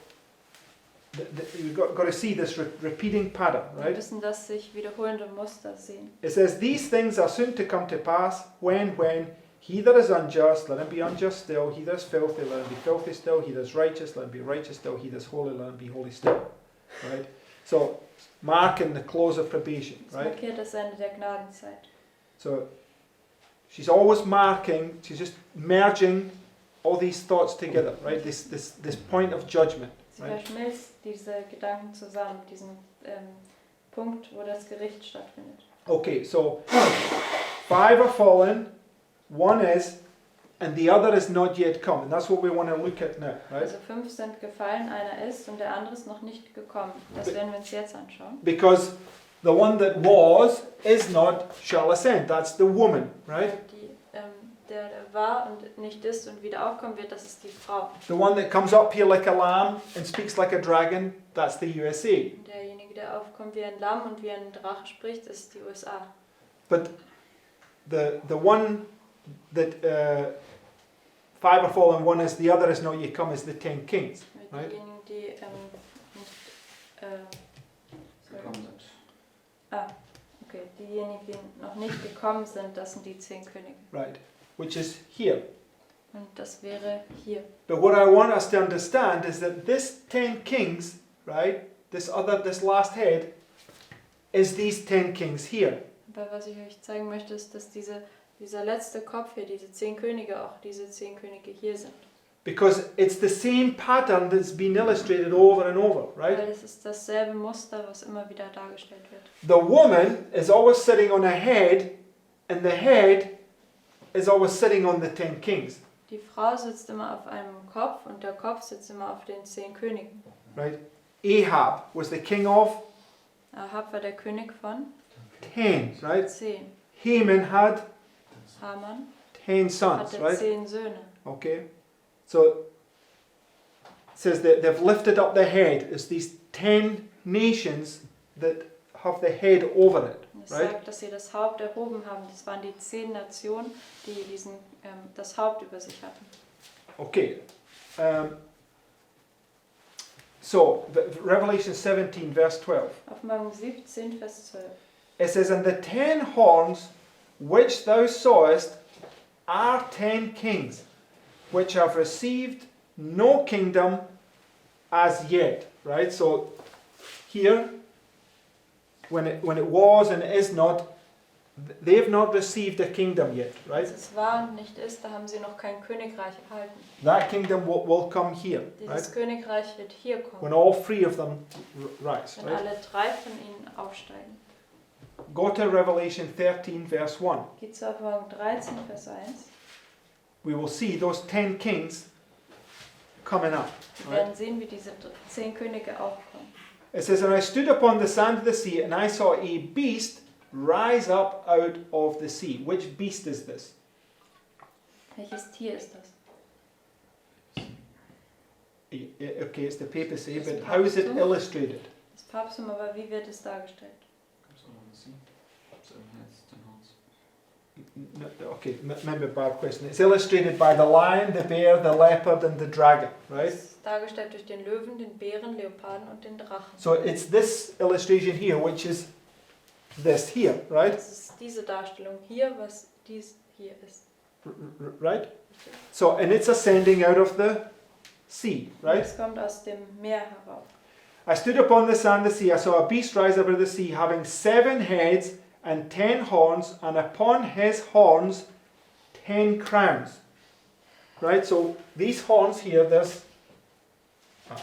you've got to see this repeating pattern, Wir right? müssen das sich wiederholende Muster sehen. It says, "These things are soon to come to pass, when he that is unjust, let him be unjust still, he that is filthy, let him be filthy still, he that is righteous, let him be righteous still, he that is holy, let him be holy still." Right? So, marking the close of probation, Das right? markiert das Ende der Gnadenzeit. So, she's always marking, she's just merging all these thoughts together, right? This point of judgment. Sie Right. verschmilzt diese Gedanken zusammen, diesen Punkt, wo das Gericht stattfindet. Okay, so 5 are fallen, 1 is, and the other is not yet come. And that's what we want to look at now, right? Also 5 sind gefallen, einer ist und der andere ist noch nicht gekommen. Das werden wir uns jetzt anschauen. Because the one that was, is not, shall ascend. That's the woman, right? Die der war und nicht ist und wieder aufkommen wird, das ist die Frau. The one that comes up here like a lamb and speaks like a dragon, that's the USA. Und derjenige, der aufkommt wie ein Lamm und wie ein Drache spricht, ist die USA. But the one that five are fallen, one is, the other is not yet come, is the 10 kings. Mit Right. diejenigen, die nicht Gekommen sind. okay, diejenigen, die noch nicht gekommen sind, das sind die 10 Könige. Right. Which is here. Und das wäre hier. But what I want us to understand is that this 10 kings, right, this last head, is these 10 kings here. Aber was ich euch zeigen möchte, ist, dass dieser letzte Kopf hier, diese 10 Könige, auch diese 10 Könige hier sind. Because it's the same pattern that's been illustrated over and over, right? Weil es ist dasselbe Muster, was immer wieder dargestellt wird. The woman is always sitting on a head, and the head is always sitting on the 10 kings, Die Frau sitzt immer auf einem Kopf und der Kopf sitzt immer auf den 10 Königen. right? Ahab was the king of Ahab war der König von 10, right? 10. Haman had Haman 10 sons, hatte right? 10 Söhne. Okay, so it says that they've lifted up the head. It's these 10 nations that have the head over it, Und es right? sagt, dass sie das Haupt erhoben haben. Das waren die 10 Nationen, die das Haupt über sich hatten. Okay, so Revelation 17, verse 12. Offenbarung 17, Vers 12. It says, "And the 10 horns which thou sawest are 10 kings, which have received no kingdom as yet." Right? So here, when it was and is not, they've not received a kingdom yet. Right? Als es war und nicht ist, da haben sie noch kein Königreich erhalten. That kingdom will come here. Dieses Right? Königreich wird hier When kommen, all 3 of them rise. wenn Right? alle 3 von ihnen aufsteigen. Go to Revelation 13, verse 1. Geht zur Offenbarung 13, Vers 1. We will see those 10 kings coming up. Wir Right? werden sehen, wie diese 10 Könige aufkommen. It says, "And I stood upon the sand of the sea, and I saw a beast rise up out of the sea." Which beast is this? Welches Tier ist das? Okay, it's the papacy, It's but the how is it Papsttum. illustrated? Das Papsttum, aber wie wird es dargestellt? Comes on the sea. 7 heads, 10 horns. Okay, remember Barb question. It's illustrated by the lion, the bear, the leopard, and the dragon, right? Es ist dargestellt durch den Löwen, den Bären, Leoparden und den Drachen. So it's this illustration here, which is this here, right? Das ist diese Darstellung hier, was dies hier ist. Right? So, and it's ascending out of the sea, right? Es kommt aus dem Meer herauf. I stood upon the sand of the sea. I saw a beast rise out of the sea, having 7 heads and 10 horns, and upon his horns 10 crowns. Right? So these horns here,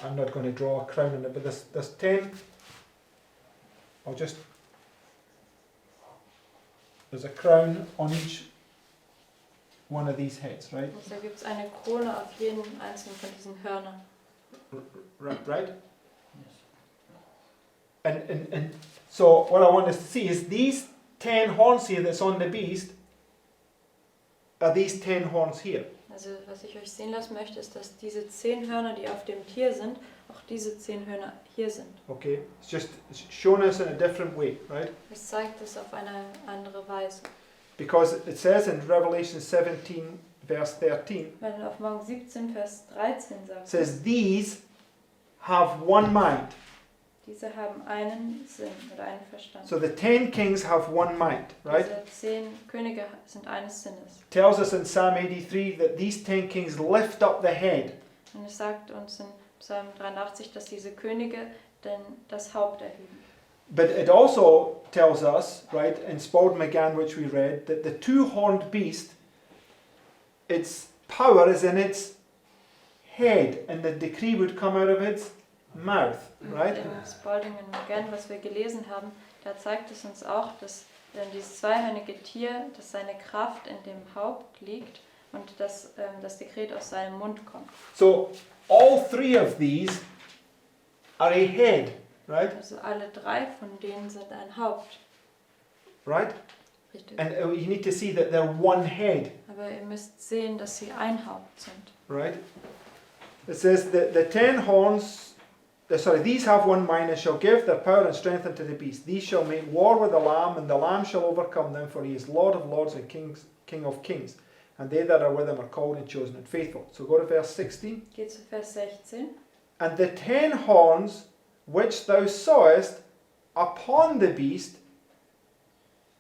I'm not going to draw a crown in it, but there's 10. There's a crown on each one of these heads, right? Und da gibt es eine Krone auf jeden einzelnen von diesen Hörnern. Right? And so what I want us to see is these 10 horns here that's on the beast are these 10 horns here. Also was ich euch sehen lassen möchte, ist, dass diese 10 Hörner, die auf dem Tier sind, auch diese 10 Hörner hier sind. Okay? It's shown us in a different way, right? Es zeigt es auf eine andere Weise. Because it says in Revelation 17 verse 13, Weil in Offenbarung 17, Vers 13 it sagt, says these have one mind. diese haben einen Sinn oder einen Verstand. So the 10 kings have one mind, right? Diese 10 Könige sind eines Sinnes. Tells us in Psalm 83 that these 10 kings lift up the head. Und es sagt uns in Psalm 83, dass diese Könige denn das Haupt erheben. But it also tells us, right, in Spalding McGann, which we read, that the 2-horned beast, its power is in its head, and the decree would come out of its mouth, right? Und in Spalding und McGann, was wir gelesen haben, da zeigt es uns auch, dass dieses zweihörnige Tier, dass seine Kraft in dem Haupt liegt und dass das Dekret aus seinem Mund kommt. So all 3 of these are a head, right? Also alle 3 von denen sind ein Haupt. Right? Richtig. And you need to see that they're one head. Aber Aber ihr müsst sehen, dass sie ein Haupt sind. right? It says that the 10 horns, these have one mind and shall give their power and strength unto the beast. These shall make war with the Lamb, and the Lamb shall overcome them, for he is Lord of lords and King of kings. And they that are with him are called and chosen and faithful. So go to verse 16. Geht zu Vers 16. And the 10 horns which thou sawest upon the beast,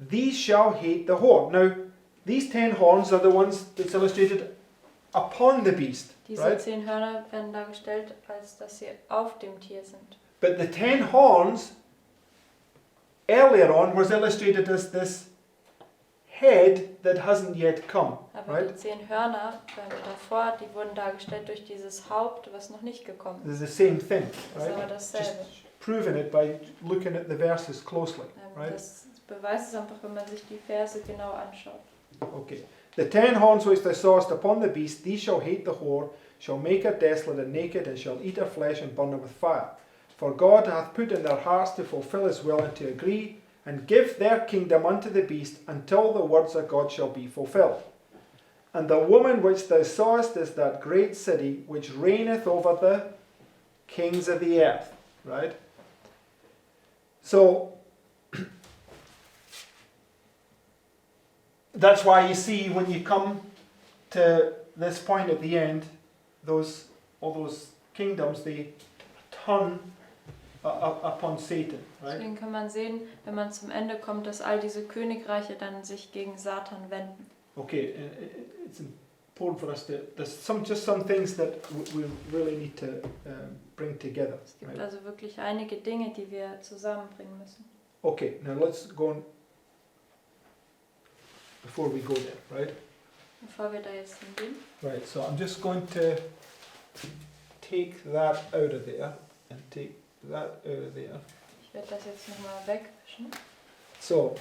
these shall hate the whore. Now, these 10 horns are the ones that's illustrated upon the beast, Diese right? 10 Hörner werden dargestellt, als dass sie auf dem Tier sind. But the 10 horns earlier on was illustrated as this head that hasn't yet come, Aber right? die 10 Hörner davor, die wurden dargestellt durch dieses Haupt, was noch nicht gekommen ist. It's the same thing, Das ist aber right? dasselbe. Just proving it by looking at the verses closely, right? Das beweist es einfach, wenn man sich die Verse genau anschaut. Okay. The 10 horns which thou sawest upon the beast, these shall hate the whore, shall make her desolate and naked, and shall eat her flesh and burn her with fire. For God hath put in their hearts to fulfill his will and to agree, and give their kingdom unto the beast, until the words of God shall be fulfilled. And the woman which thou sawest is that great city which reigneth over the kings of the earth. Right? So, that's why you see when you come to this point at the end, all those kingdoms, they turn upon Satan, right? Deswegen kann man sehen, wenn man zum Ende kommt, dass all diese Königreiche dann sich gegen Satan wenden. Okay, it's important for us to. There's just some things that we really need to bring together. Es gibt Right? also wirklich einige Dinge, die wir zusammenbringen müssen. Okay, now let's go on. Before we go there, right? Bevor wir da jetzt hingehen. Right. So I'm just going to take that out of there and take that out of there. Ich werde das jetzt nochmal wegwischen. So.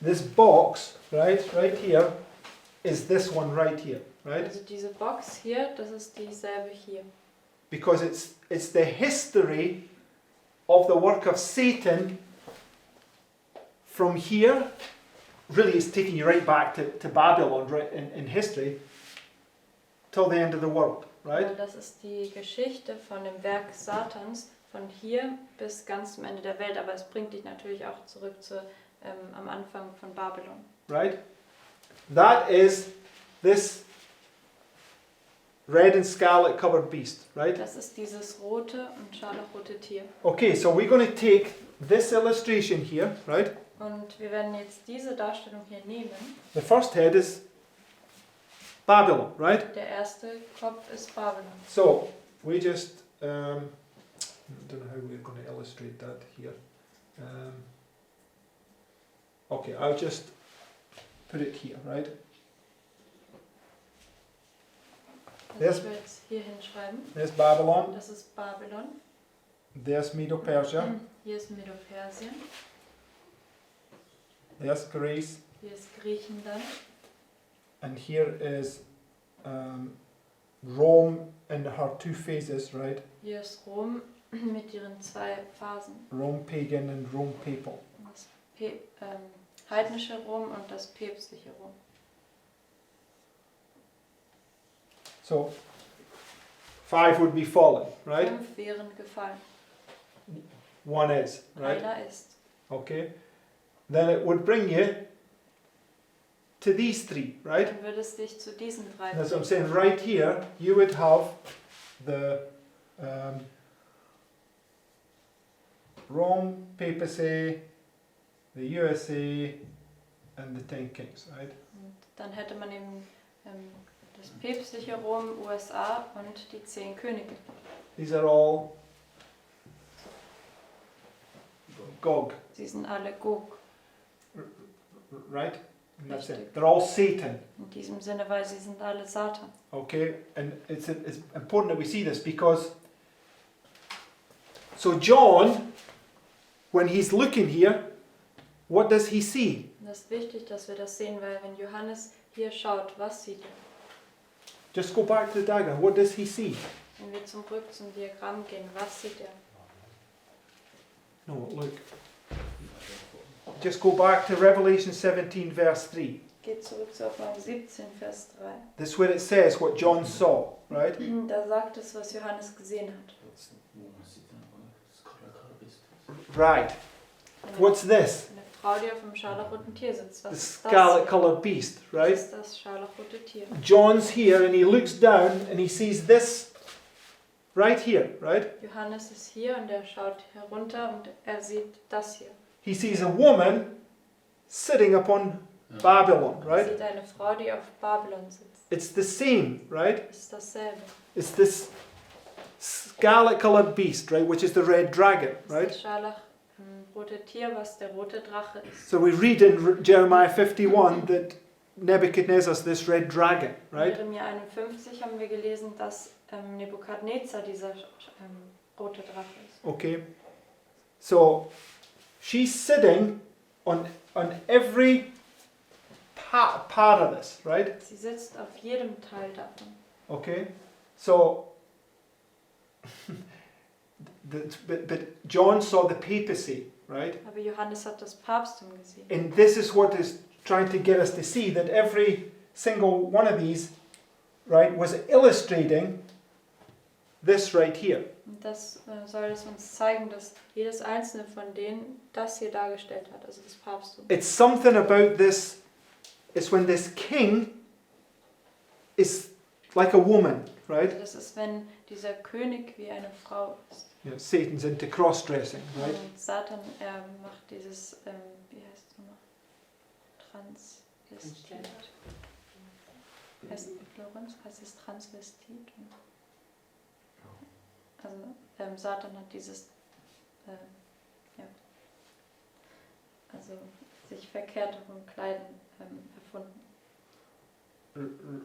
This box, right here, is this one right here, right? Also diese Box hier, das ist dieselbe hier. Because it's the history of the work of Satan from here. Really, it's taking you right back to Babylon, right, in history, till the end of the world, right? Und das ist die Geschichte von dem Werk Satans, von hier bis ganz zum Ende der Welt. Aber es bringt dich natürlich auch zurück am Anfang von Babylon. Right? That is this red and scarlet covered beast, right? Das ist dieses rote und scharlachrote Tier. Okay, so we're going to take this illustration here, right? Und wir werden jetzt diese Darstellung hier nehmen. The first head is Babylon, right? Der erste Kopf ist Babylon. So we just, I don't know how we're going to illustrate that here. Okay, I'll just put it here, right? Also ich werde es hier hinschreiben. There's Babylon, Das ist Babylon. there's Medo-Persia, Hier ist Medo-Persien. there's Greece, Hier ist Griechenland. and here is Rome in her two phases, right? Hier ist Rom mit ihren 2 Phasen. Rome pagan and Rome papal. Das heidnische Rom und das päpstliche Rom. So 5 would be fallen, right? 5 wären gefallen. 1 is, right? Einer ist. Okay. Then it would bring you to these 3, right? Dann würde es dich zu diesen 3 As I'm saying, right here, you would have the Rome, papacy, the USA, and the 10 kings, right? Und dann hätte man eben das päpstliche Rom, USA und die 10 Könige. These are all Gog, Sie sind alle Gog. right? In that sense. Richtig. They're all Satan, In diesem Sinne, weil sie sind alle Satan. okay? And it's important that we see this because, so John, when he's looking here, what does he see? das ist wichtig, dass wir das sehen, weil wenn Johannes hier schaut, was sieht er? Just go back to the diagram. What does he see? Wenn wir zurück zum Diagramm gehen, was sieht er? No, look. Just go back to Revelation 17, verse 3. Geht zurück zu Offenbarung 17, Vers 3. This is where it says what John saw, right? Da sagt es, was Johannes gesehen hat. Right. What's this? Eine Frau, die auf einem scharlachroten Tier sitzt. The Was ist das? scarlet colored beast, Das right? ist das scharlachrote Tier. John's here and he looks down and he sees this right here, right? Johannes ist hier und er schaut herunter und er sieht das hier. He sees a woman sitting upon Babylon, Er right? sieht eine Frau, die auf Babylon sitzt. It's the same, right? Das ist dasselbe. It's this scarlet colored beast, right? Which is the red dragon, Das right? ist das scharlachrote Tier, was der rote Drache ist. So we read in Jeremiah 51 that Nebuchadnezzar's this red dragon, In right? Jeremia 51 haben wir gelesen, dass Nebukadnezar dieser rote Drache ist. Okay. So she's sitting on every part of this, right? Sie sitzt auf jedem Teil davon. Okay. So but John saw the papacy, right? Aber Johannes hat das Papsttum gesehen. And this is what is trying to get us to see that every single one of these, right, was illustrating this right here. Und das soll es uns zeigen, dass jedes einzelne von denen das hier dargestellt hat, also das Papsttum. It's something about this, it's when this king is like a woman, right? Also das ist, wenn dieser König wie eine Frau ist. You know, Satan's into cross-dressing, right? Und Satan, er macht dieses, wie heißt es nochmal? Transvestit. Lorenz, heißt es Transvestit? Also Satan hat dieses, ja, also sich verkehrt herum kleiden erfunden.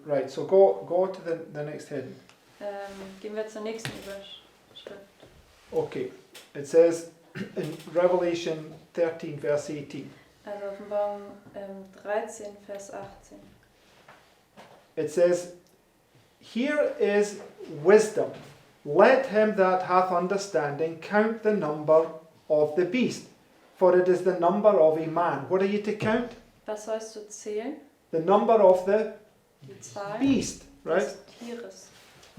Right, so go to the next heading. Gehen wir zur nächsten Überschrift. Okay, it says in Revelation 13 verse 18. Also Offenbarung 13, Vers 18. It says, "Here is wisdom. Let him that hath understanding count the number of the beast, for it is the number of a man." What are you to count? Was sollst du zählen? The number of the Die Zahl beast, right? des Tieres.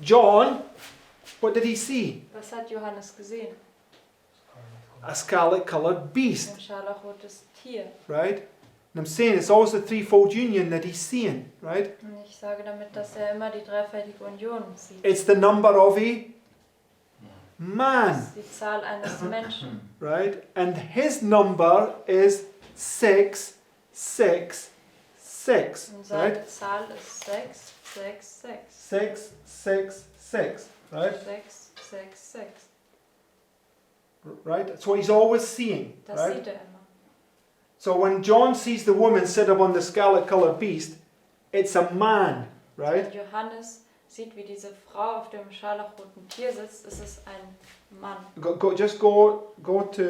John, what did he see? Was hat Johannes gesehen? A scarlet colored beast, Ein scharlachrotes Tier. right? And I'm saying it's always the threefold union that he's seeing, right? Und ich sage damit, dass er immer die dreifältige Union sieht. It's the number of a Das man, ist die Zahl eines Menschen. right? And his number is 666, Und seine right? Zahl ist 666. 666, right? 666. Right? That's what he's always seeing, Das right? sieht er immer. So when John sees the woman sit upon the scarlet-colored beast, it's a man, right? Wenn Johannes sieht, wie diese Frau auf dem scharlachroten Tier sitzt, ist es ein Mann. Just go to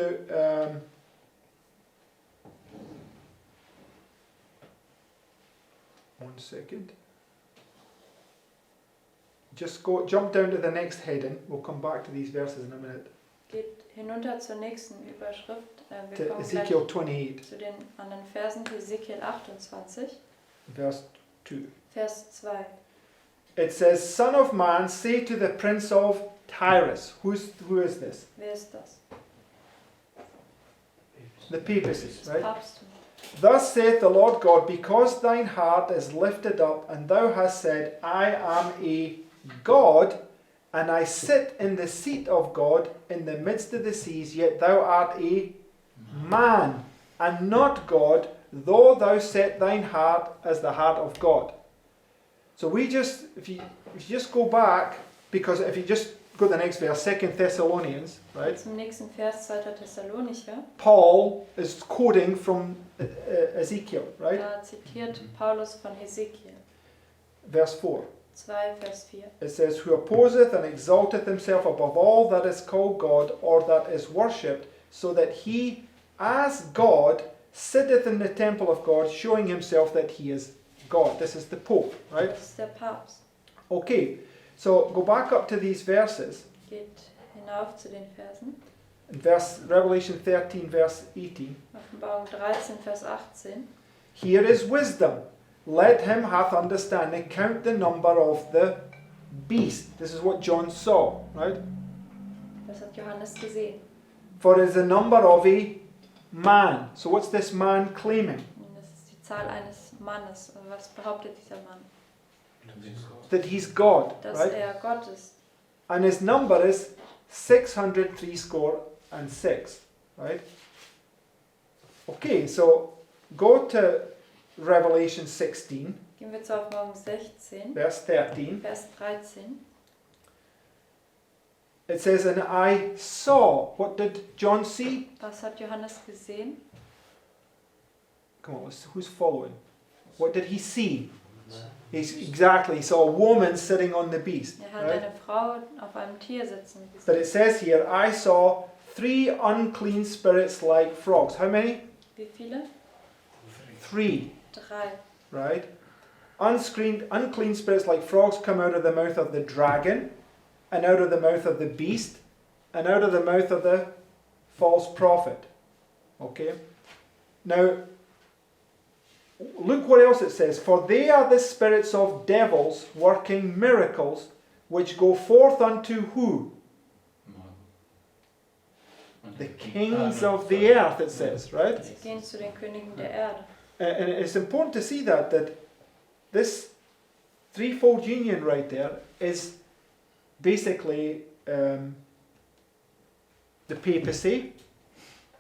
one second. Just jump down to the next heading. We'll come back to these verses in a minute. Geht hinunter zur nächsten Überschrift. Wir To kommen Ezekiel gleich 28, zu den anderen Versen. Ezekiel 28, verse 2. Vers 2. It says, "Son of man, say to the prince of Tyrus." Who is this? Wer ist das? The papacy, Das right? Papsttum. Thus saith the Lord God, because thine heart is lifted up, and thou hast said, I am a God, and I sit in the seat of God in the midst of the seas, yet thou art a man, and not God, though thou set thine heart as the heart of God. So if you just go back, because if you just go to the next verse, 2 Thessalonians, right? Zum nächsten Vers, 2. Thessalonicher. Paul is quoting from Ezekiel, right? Da zitiert Paulus von Hesekiel. Verse 4. 2, Vers 4. It says, "Who opposeth and exalteth himself above all that is called God or that is worshipped, so that he as God sitteth in the temple of God, showing himself that he is God. This is the Pope, right? Das ist der Papst. Okay, so go back up to these verses. Geht hinauf zu den Versen. In Revelation 13, verse 18. Offenbarung 13, Vers 18. Here is wisdom. Let him hath understanding count the number of the beast. This is what John saw, right? Das hat Johannes gesehen. For it is the number of a man. So what's this man claiming? Und das ist die Zahl eines Mannes. Und was behauptet dieser Mann? That he's God, Dass right? er Gott ist. And his number is 603 score and 6, right? Okay, so go to Revelation 16, Gehen wir zu Offenbarung 16, verse 13. Vers 13. It says, and I saw. What did John see? Was hat Johannes gesehen? Come on, who's following? What did he see? He saw a woman sitting on the beast. Er hat Right? eine Frau auf einem Tier sitzen But gesehen. it says here, I saw 3 unclean spirits like frogs. How many? Wie viele? 3, 3. right? Unclean spirits like frogs come out of the mouth of the dragon, and out of the mouth of the beast, and out of the mouth of the false prophet. Okay? Now, look what else it says. For they are the spirits of devils working miracles, which go forth unto who? The kings of the earth, it says, right? Sie gehen zu den Königen der Erde. And it's important to see that this threefold union right there is basically the papacy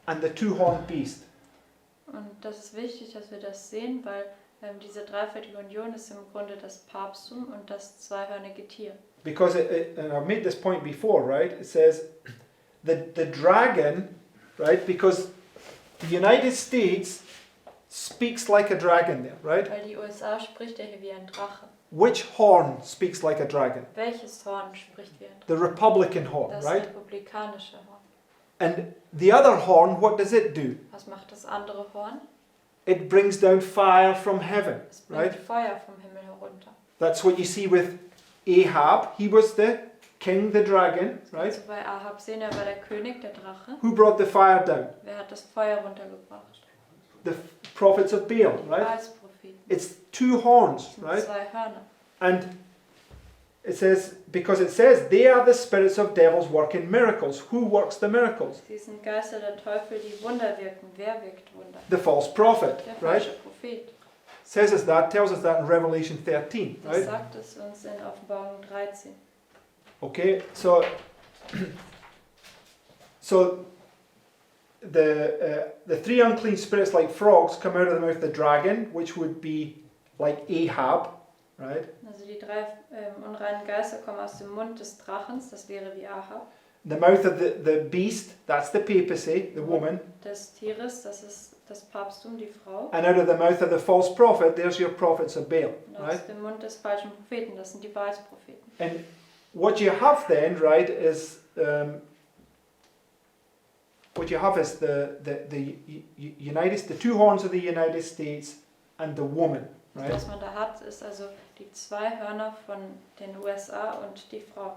and the two-horned beast. Und das ist wichtig, dass wir das sehen, weil diese dreifältige Union ist im Grunde das Papsttum und das zweihörnige Tier. Because and I've made this point before, right? It says the dragon, right? Because the United States speaks like a dragon there, right? Weil die USA spricht ja hier wie ein Drache. Which horn speaks like a dragon? Welches Horn spricht wie ein Drache? The Republican horn, Das right? republikanische Horn. And the other horn, what does it do? Was macht das andere Horn? It brings down fire from heaven, Es bringt right? Feuer vom Himmel herunter. That's what you see with Ahab. He was the king, the dragon, right? Also bei Ahab sehen, er war der König, der Drache. Who brought the fire down? Wer hat das Feuer runtergebracht? The prophets of Baal, right? Baalspropheten. It's two horns, Das sind right? 2 Hörner. And it says, because it says, they are the spirits of devils working miracles. Who works the miracles? Sie sind Geister der Teufel, die Wunder wirken. Wer wirkt Wunder? The false prophet, Der right? falsche Prophet. Says us that, tells us that in Revelation 13, Das right? sagt es uns in Offenbarung 13. Okay, so the 3 unclean spirits like frogs come out of the mouth of the dragon, which would be like Ahab, right? Also die 3 unreinen Geister kommen aus dem Mund des Drachens, das wäre wie Ahab. The mouth of the beast, that's the papacy, the woman. Des Tieres, das ist das Papsttum, die Frau. And out of the mouth of the false prophet, there's your prophets of Baal, Und aus right? dem Mund des falschen Propheten, das sind die Baalspropheten. And what you have then, right, is the 2 horns of the United States and the woman, right? Was man da hat, ist also die 2 Hörner von den USA und die Frau.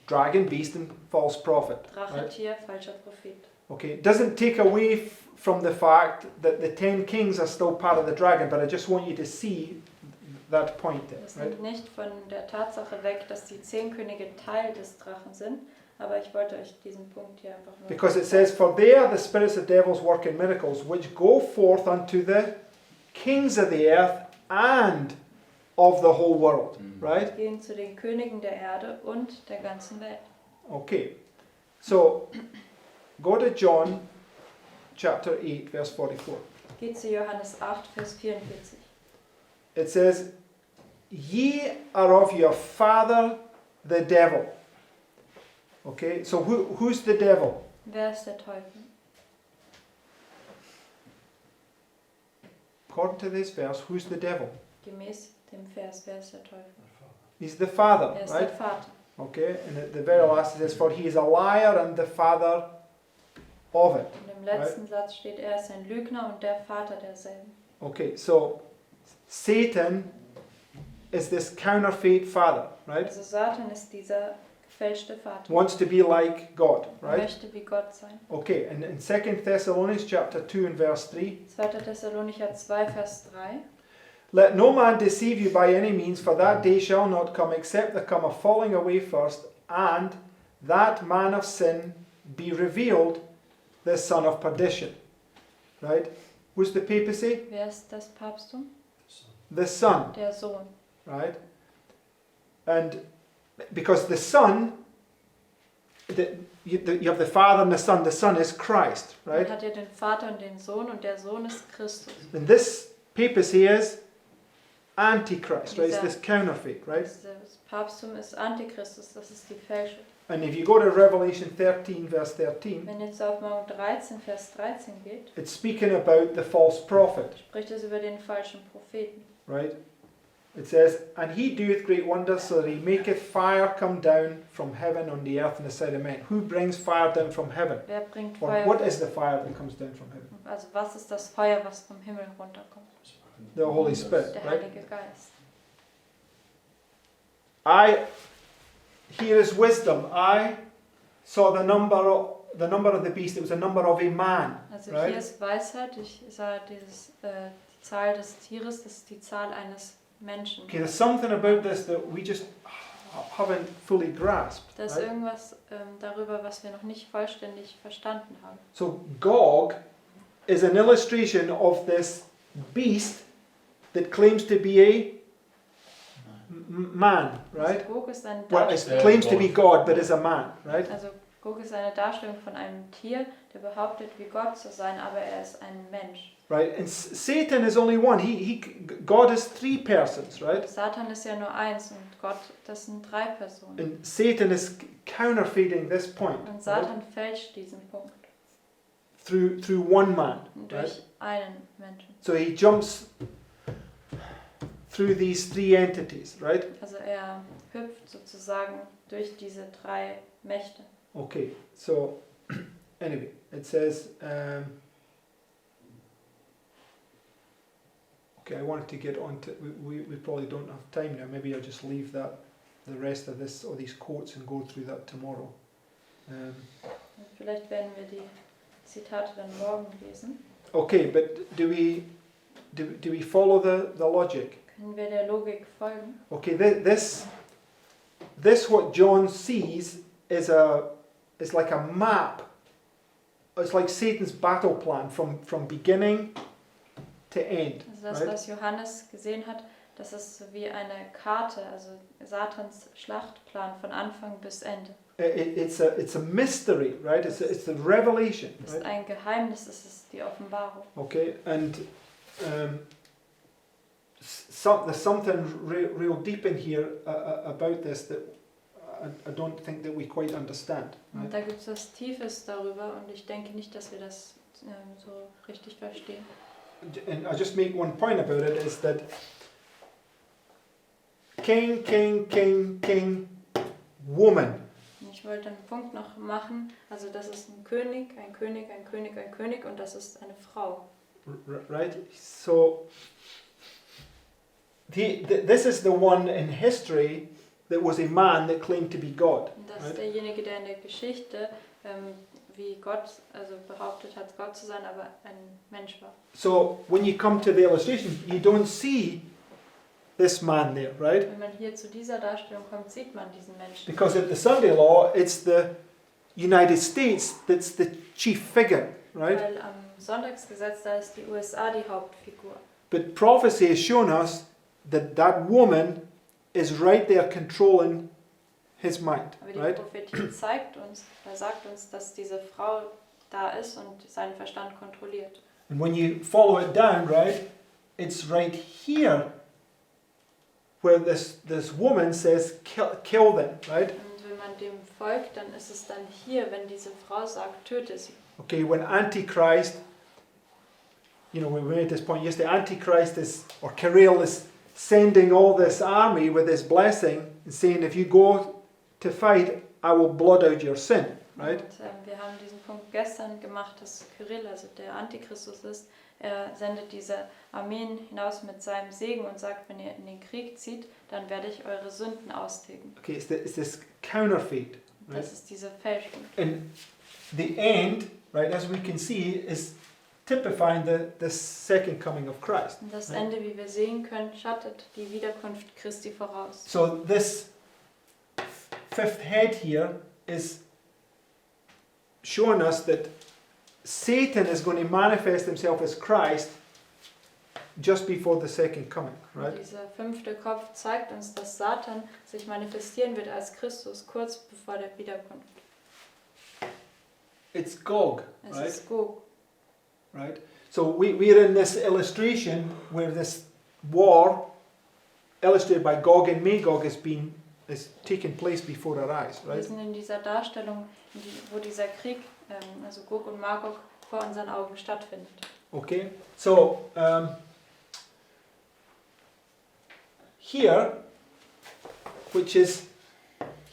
Dragon, beast, and false prophet. Drache, Right. Tier, falscher Prophet. Okay, it doesn't take away from the fact that the 10 kings are still part of the dragon, but I just want you to see that point there, Das right? nimmt nicht von der Tatsache weg, dass die 10 Könige Teil des Drachen sind, aber ich wollte euch diesen Punkt hier einfach nur... Because it says, for they are the spirits of devils working miracles, which go forth unto the kings of the earth and of the whole world, right? Gehen zu den Königen der Erde und der ganzen Welt. Okay, so go to John chapter 8, verse 44. Geht zu Johannes 8, Vers 44. It says, ye are of your father the devil. Okay, so who's the devil? Wer ist der Teufel? According to this verse, who's the devil? Gemäß dem Vers, wer ist der Teufel? He's the father, Er ist right? der Vater. Okay, and at the very last it says, for he is a liar and the father of it. Und im letzten Satz steht, er ist ein Lügner und der Vater derselben. Okay, so Satan is this counterfeit father, right? Also Satan ist dieser gefälschte Vater. Wants to be like God, Er right? möchte wie Gott sein. Okay, and in 2 Thessalonians chapter 2 and verse 3, 2. Thessalonicher 2, Vers 3. let no man deceive you by any means, for that day shall not come, except there come a falling away first, and that man of sin be revealed, the son of perdition. Right? Who's the papacy? Wer ist das Papsttum? The son, Der Sohn. right? And because the son, you have the father and the son is Christ, Dann right? hat er den Vater und den Sohn und der Sohn ist Christus. And this papacy is Antichrist, right? It's this counterfeit, right? Das Papsttum ist Antichristus, das ist die Fälschung. And if you go to Revelation 13, verse 13, Wenn jetzt auf Mark 13, Vers 13 geht, it's speaking about the false prophet, spricht es über den falschen Propheten. right? It says, and he doeth great wonders, so that he maketh fire come down from heaven on the earth in the sight of men. Who brings fire down from heaven? Wer bringt Or Feuer? what is the fire that comes down from heaven? Also was ist das Feuer, was vom Himmel runterkommt? The Holy Spirit, Der right? Heilige Geist. Here is wisdom. I saw the number of the beast. It was a number of a man, Also right? hier ist Weisheit, ich sah die Zahl des Tieres, das ist die Zahl eines Menschen. Okay, there's something about this that we just haven't fully grasped. Da ist Right? irgendwas darüber, was wir noch nicht vollständig verstanden haben. So Gog is an illustration of this beast that claims to be a man, right? Also Gog ist eine Well, it Darstellung, claims to be God, but is a man, right? also Gog ist eine Darstellung von einem Tier, der behauptet, wie Gott zu sein, aber er ist ein Mensch. Right, and Satan is only one. God is three persons, right? Satan ist ja nur eins und Gott, das sind drei Personen. And Satan is counterfeiting this point, Und right? Satan fälscht diesen Punkt through one man, durch right? einen Menschen. So he jumps through these three entities, right? Also er hüpft sozusagen durch diese drei Mächte. Okay, so anyway, it says. Okay, I wanted to get on to. We probably don't have time now. Maybe I'll just leave the rest of this or these quotes and go through that tomorrow. Vielleicht werden wir die Zitate dann morgen lesen. Okay, but do we follow the logic? Können wir der Logik folgen? Okay, this what John sees is like a map. It's like Satan's battle plan from beginning to end. Also das, Right? was Johannes gesehen hat, das ist so wie eine Karte, also Satans Schlachtplan von Anfang bis Ende. It's a mystery, right? It's the revelation, Es ist right? ein Geheimnis, es ist die Offenbarung. Okay, and there's something real deep in here about this that I don't think that we quite understand. Und Right? da gibt es was Tiefes darüber und ich denke nicht, dass wir das so richtig verstehen. And I'll just make one point about it, is that king, woman. Und ich wollte einen Punkt noch machen, also das ist ein König, ein König, ein König, ein König und das ist eine Frau. Right? So, this is the one in history that was a man that claimed to be God. Und das Right? ist derjenige, der in der Geschichte wie Gott, also behauptet hat, Gott zu sein, aber ein Mensch war. So, when you come to the illustration, you don't see this man there, right? Wenn man hier zu dieser Darstellung kommt, sieht man diesen Menschen. Because at the Sunday law, it's the United States that's the chief figure, right? Weil am Sonntagsgesetz, da ist die USA die Hauptfigur. But prophecy has shown us that woman is right there controlling his mind, Aber die right? Prophetie zeigt uns, sagt uns, dass diese Frau da ist und seinen Verstand kontrolliert. And when you follow it down, right, it's right here where this woman says, kill them, right? Und wenn man dem folgt, dann ist es dann hier, wenn diese Frau sagt, töte sie. Okay, when Antichrist, we made this point yesterday, Antichrist or Kirill is sending all this army with this blessing and saying, if you go to fight, I will blot out your sin. right? Und wir haben diesen Punkt gestern gemacht, dass Kyrill, also der Antichristus ist. Er sendet diese Armeen hinaus mit seinem Segen und sagt, wenn ihr in den Krieg zieht, dann werde ich eure Sünden austilgen. Okay, it's this counterfeit, right? Das ist diese Fälschung. And the end, right, as we can see, is typifying the second coming of Christ. Und das Right. Ende, wie wir sehen können, schattet die Wiederkunft Christi voraus. So this fifth head here is showing us that Satan is going to manifest himself as Christ just before the second coming, Und right? dieser 5. Kopf zeigt uns, dass Satan sich manifestieren wird als Christus kurz bevor der Wiederkunft. It's Gog, Es right? ist Gog. Right? So we're in this illustration where this war, illustrated by Gog and Magog, is taking place before our eyes, Wir right? sind in dieser Darstellung, wo dieser Krieg, also Gog und Magog, vor unseren Augen stattfindet. Okay, so here, which is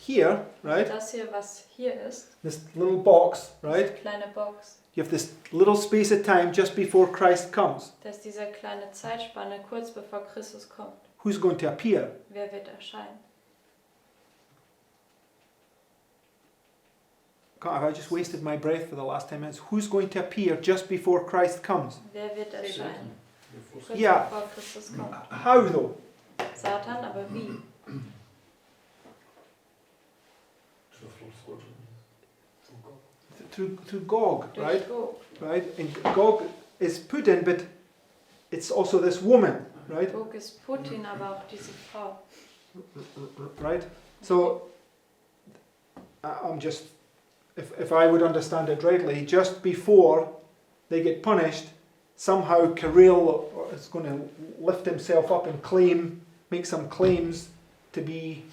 here, right? Das hier, was hier ist, This little box, right? diese kleine Box, You have this little space of time just before Christ comes. das ist diese kleine Zeitspanne kurz bevor Christus kommt. Who's going to appear? Wer wird erscheinen? God, have I just wasted my breath for the last 10 minutes? Who's going to appear just before Christ comes? Wer wird erscheinen? Kurz Ja. bevor Christus kommt. How though? Satan, aber wie? Through Gog, Durch right? Gog. Right? And Gog is Putin, but it's also this woman, right? Gog ist Putin, aber auch diese Frau. Right? So, I'm just, if I would understand it rightly, just before they get punished, somehow Kirill is going to lift himself up and make some claims to be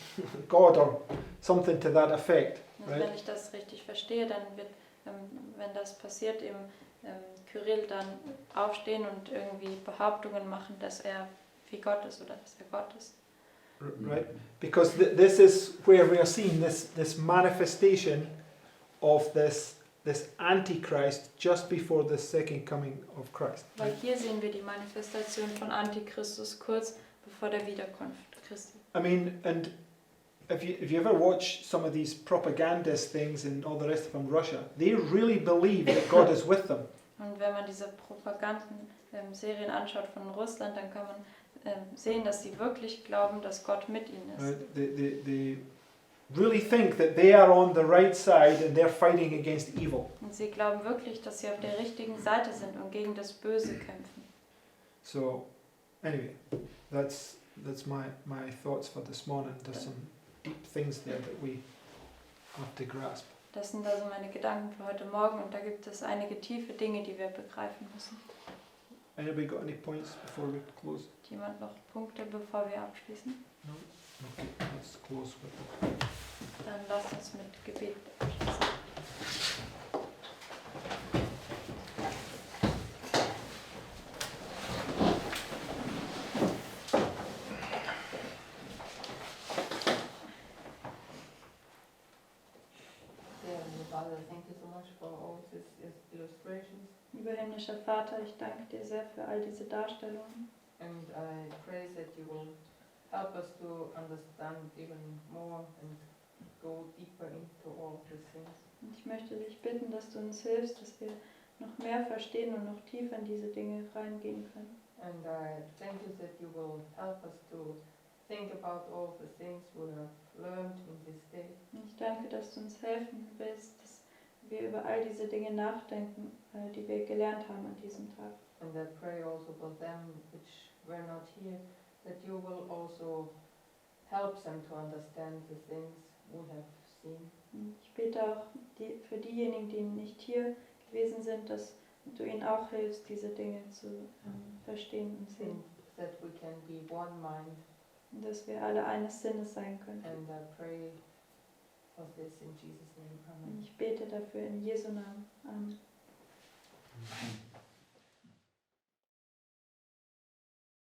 God or something to that effect. Und Right. wenn ich das richtig verstehe, dann wird, wenn das passiert, eben Kyrill dann aufstehen und irgendwie Behauptungen machen, dass er wie Gott ist oder dass er Gott ist. Right? Because this is where we are seeing this manifestation of this Antichrist just before the second coming of Christ. Weil hier sehen wir die Manifestation von Antichristus kurz bevor der Wiederkunft Christi. I mean, and if you ever watch some of these propagandist things and all the rest of them, Russia, they really believe that God is with them. Und wenn man diese Propaganden-Serien anschaut von Russland, dann kann man sehen, dass sie wirklich glauben, dass Gott mit ihnen ist. Right? They really think that they are on the right side and they're fighting against evil. Und sie glauben wirklich, dass sie auf der richtigen Seite sind und gegen das Böse kämpfen. So, anyway, that's my thoughts for this morning. There's some deep things there that we have to grasp. Das sind also meine Gedanken für heute Morgen und da gibt es einige tiefe Dinge, die wir begreifen müssen. Anybody got any points before we close? Hat jemand noch Punkte, bevor wir abschließen? No? Okay, let's close with it. Dann lasst uns mit Gebet abschließen. Father, thank you so much for all these illustrations, Lieber himmlischer Vater, ich danke dir sehr für all diese Darstellungen. and I pray that you will help us to understand even more and go deeper into all of these things. Und ich möchte dich bitten, dass du uns hilfst, dass wir noch mehr verstehen und noch tiefer in diese Dinge reingehen können. And I thank you that you will help us to think about all the things we have learned in this day. Und ich danke, dass du uns helfen willst, dass wir über all diese Dinge nachdenken, die wir gelernt haben an diesem Tag. And I pray also for them which were not here, that you will also help them to understand the things we have seen. Und ich bete auch für diejenigen, die nicht hier gewesen sind, dass du ihnen auch hilfst, diese Dinge zu verstehen und sehen. And that we can be one mind. Und dass wir alle eines Sinnes sein können. And I pray for this in Jesus' name. Und Amen. ich bete dafür in Jesu Namen. Amen. Amen.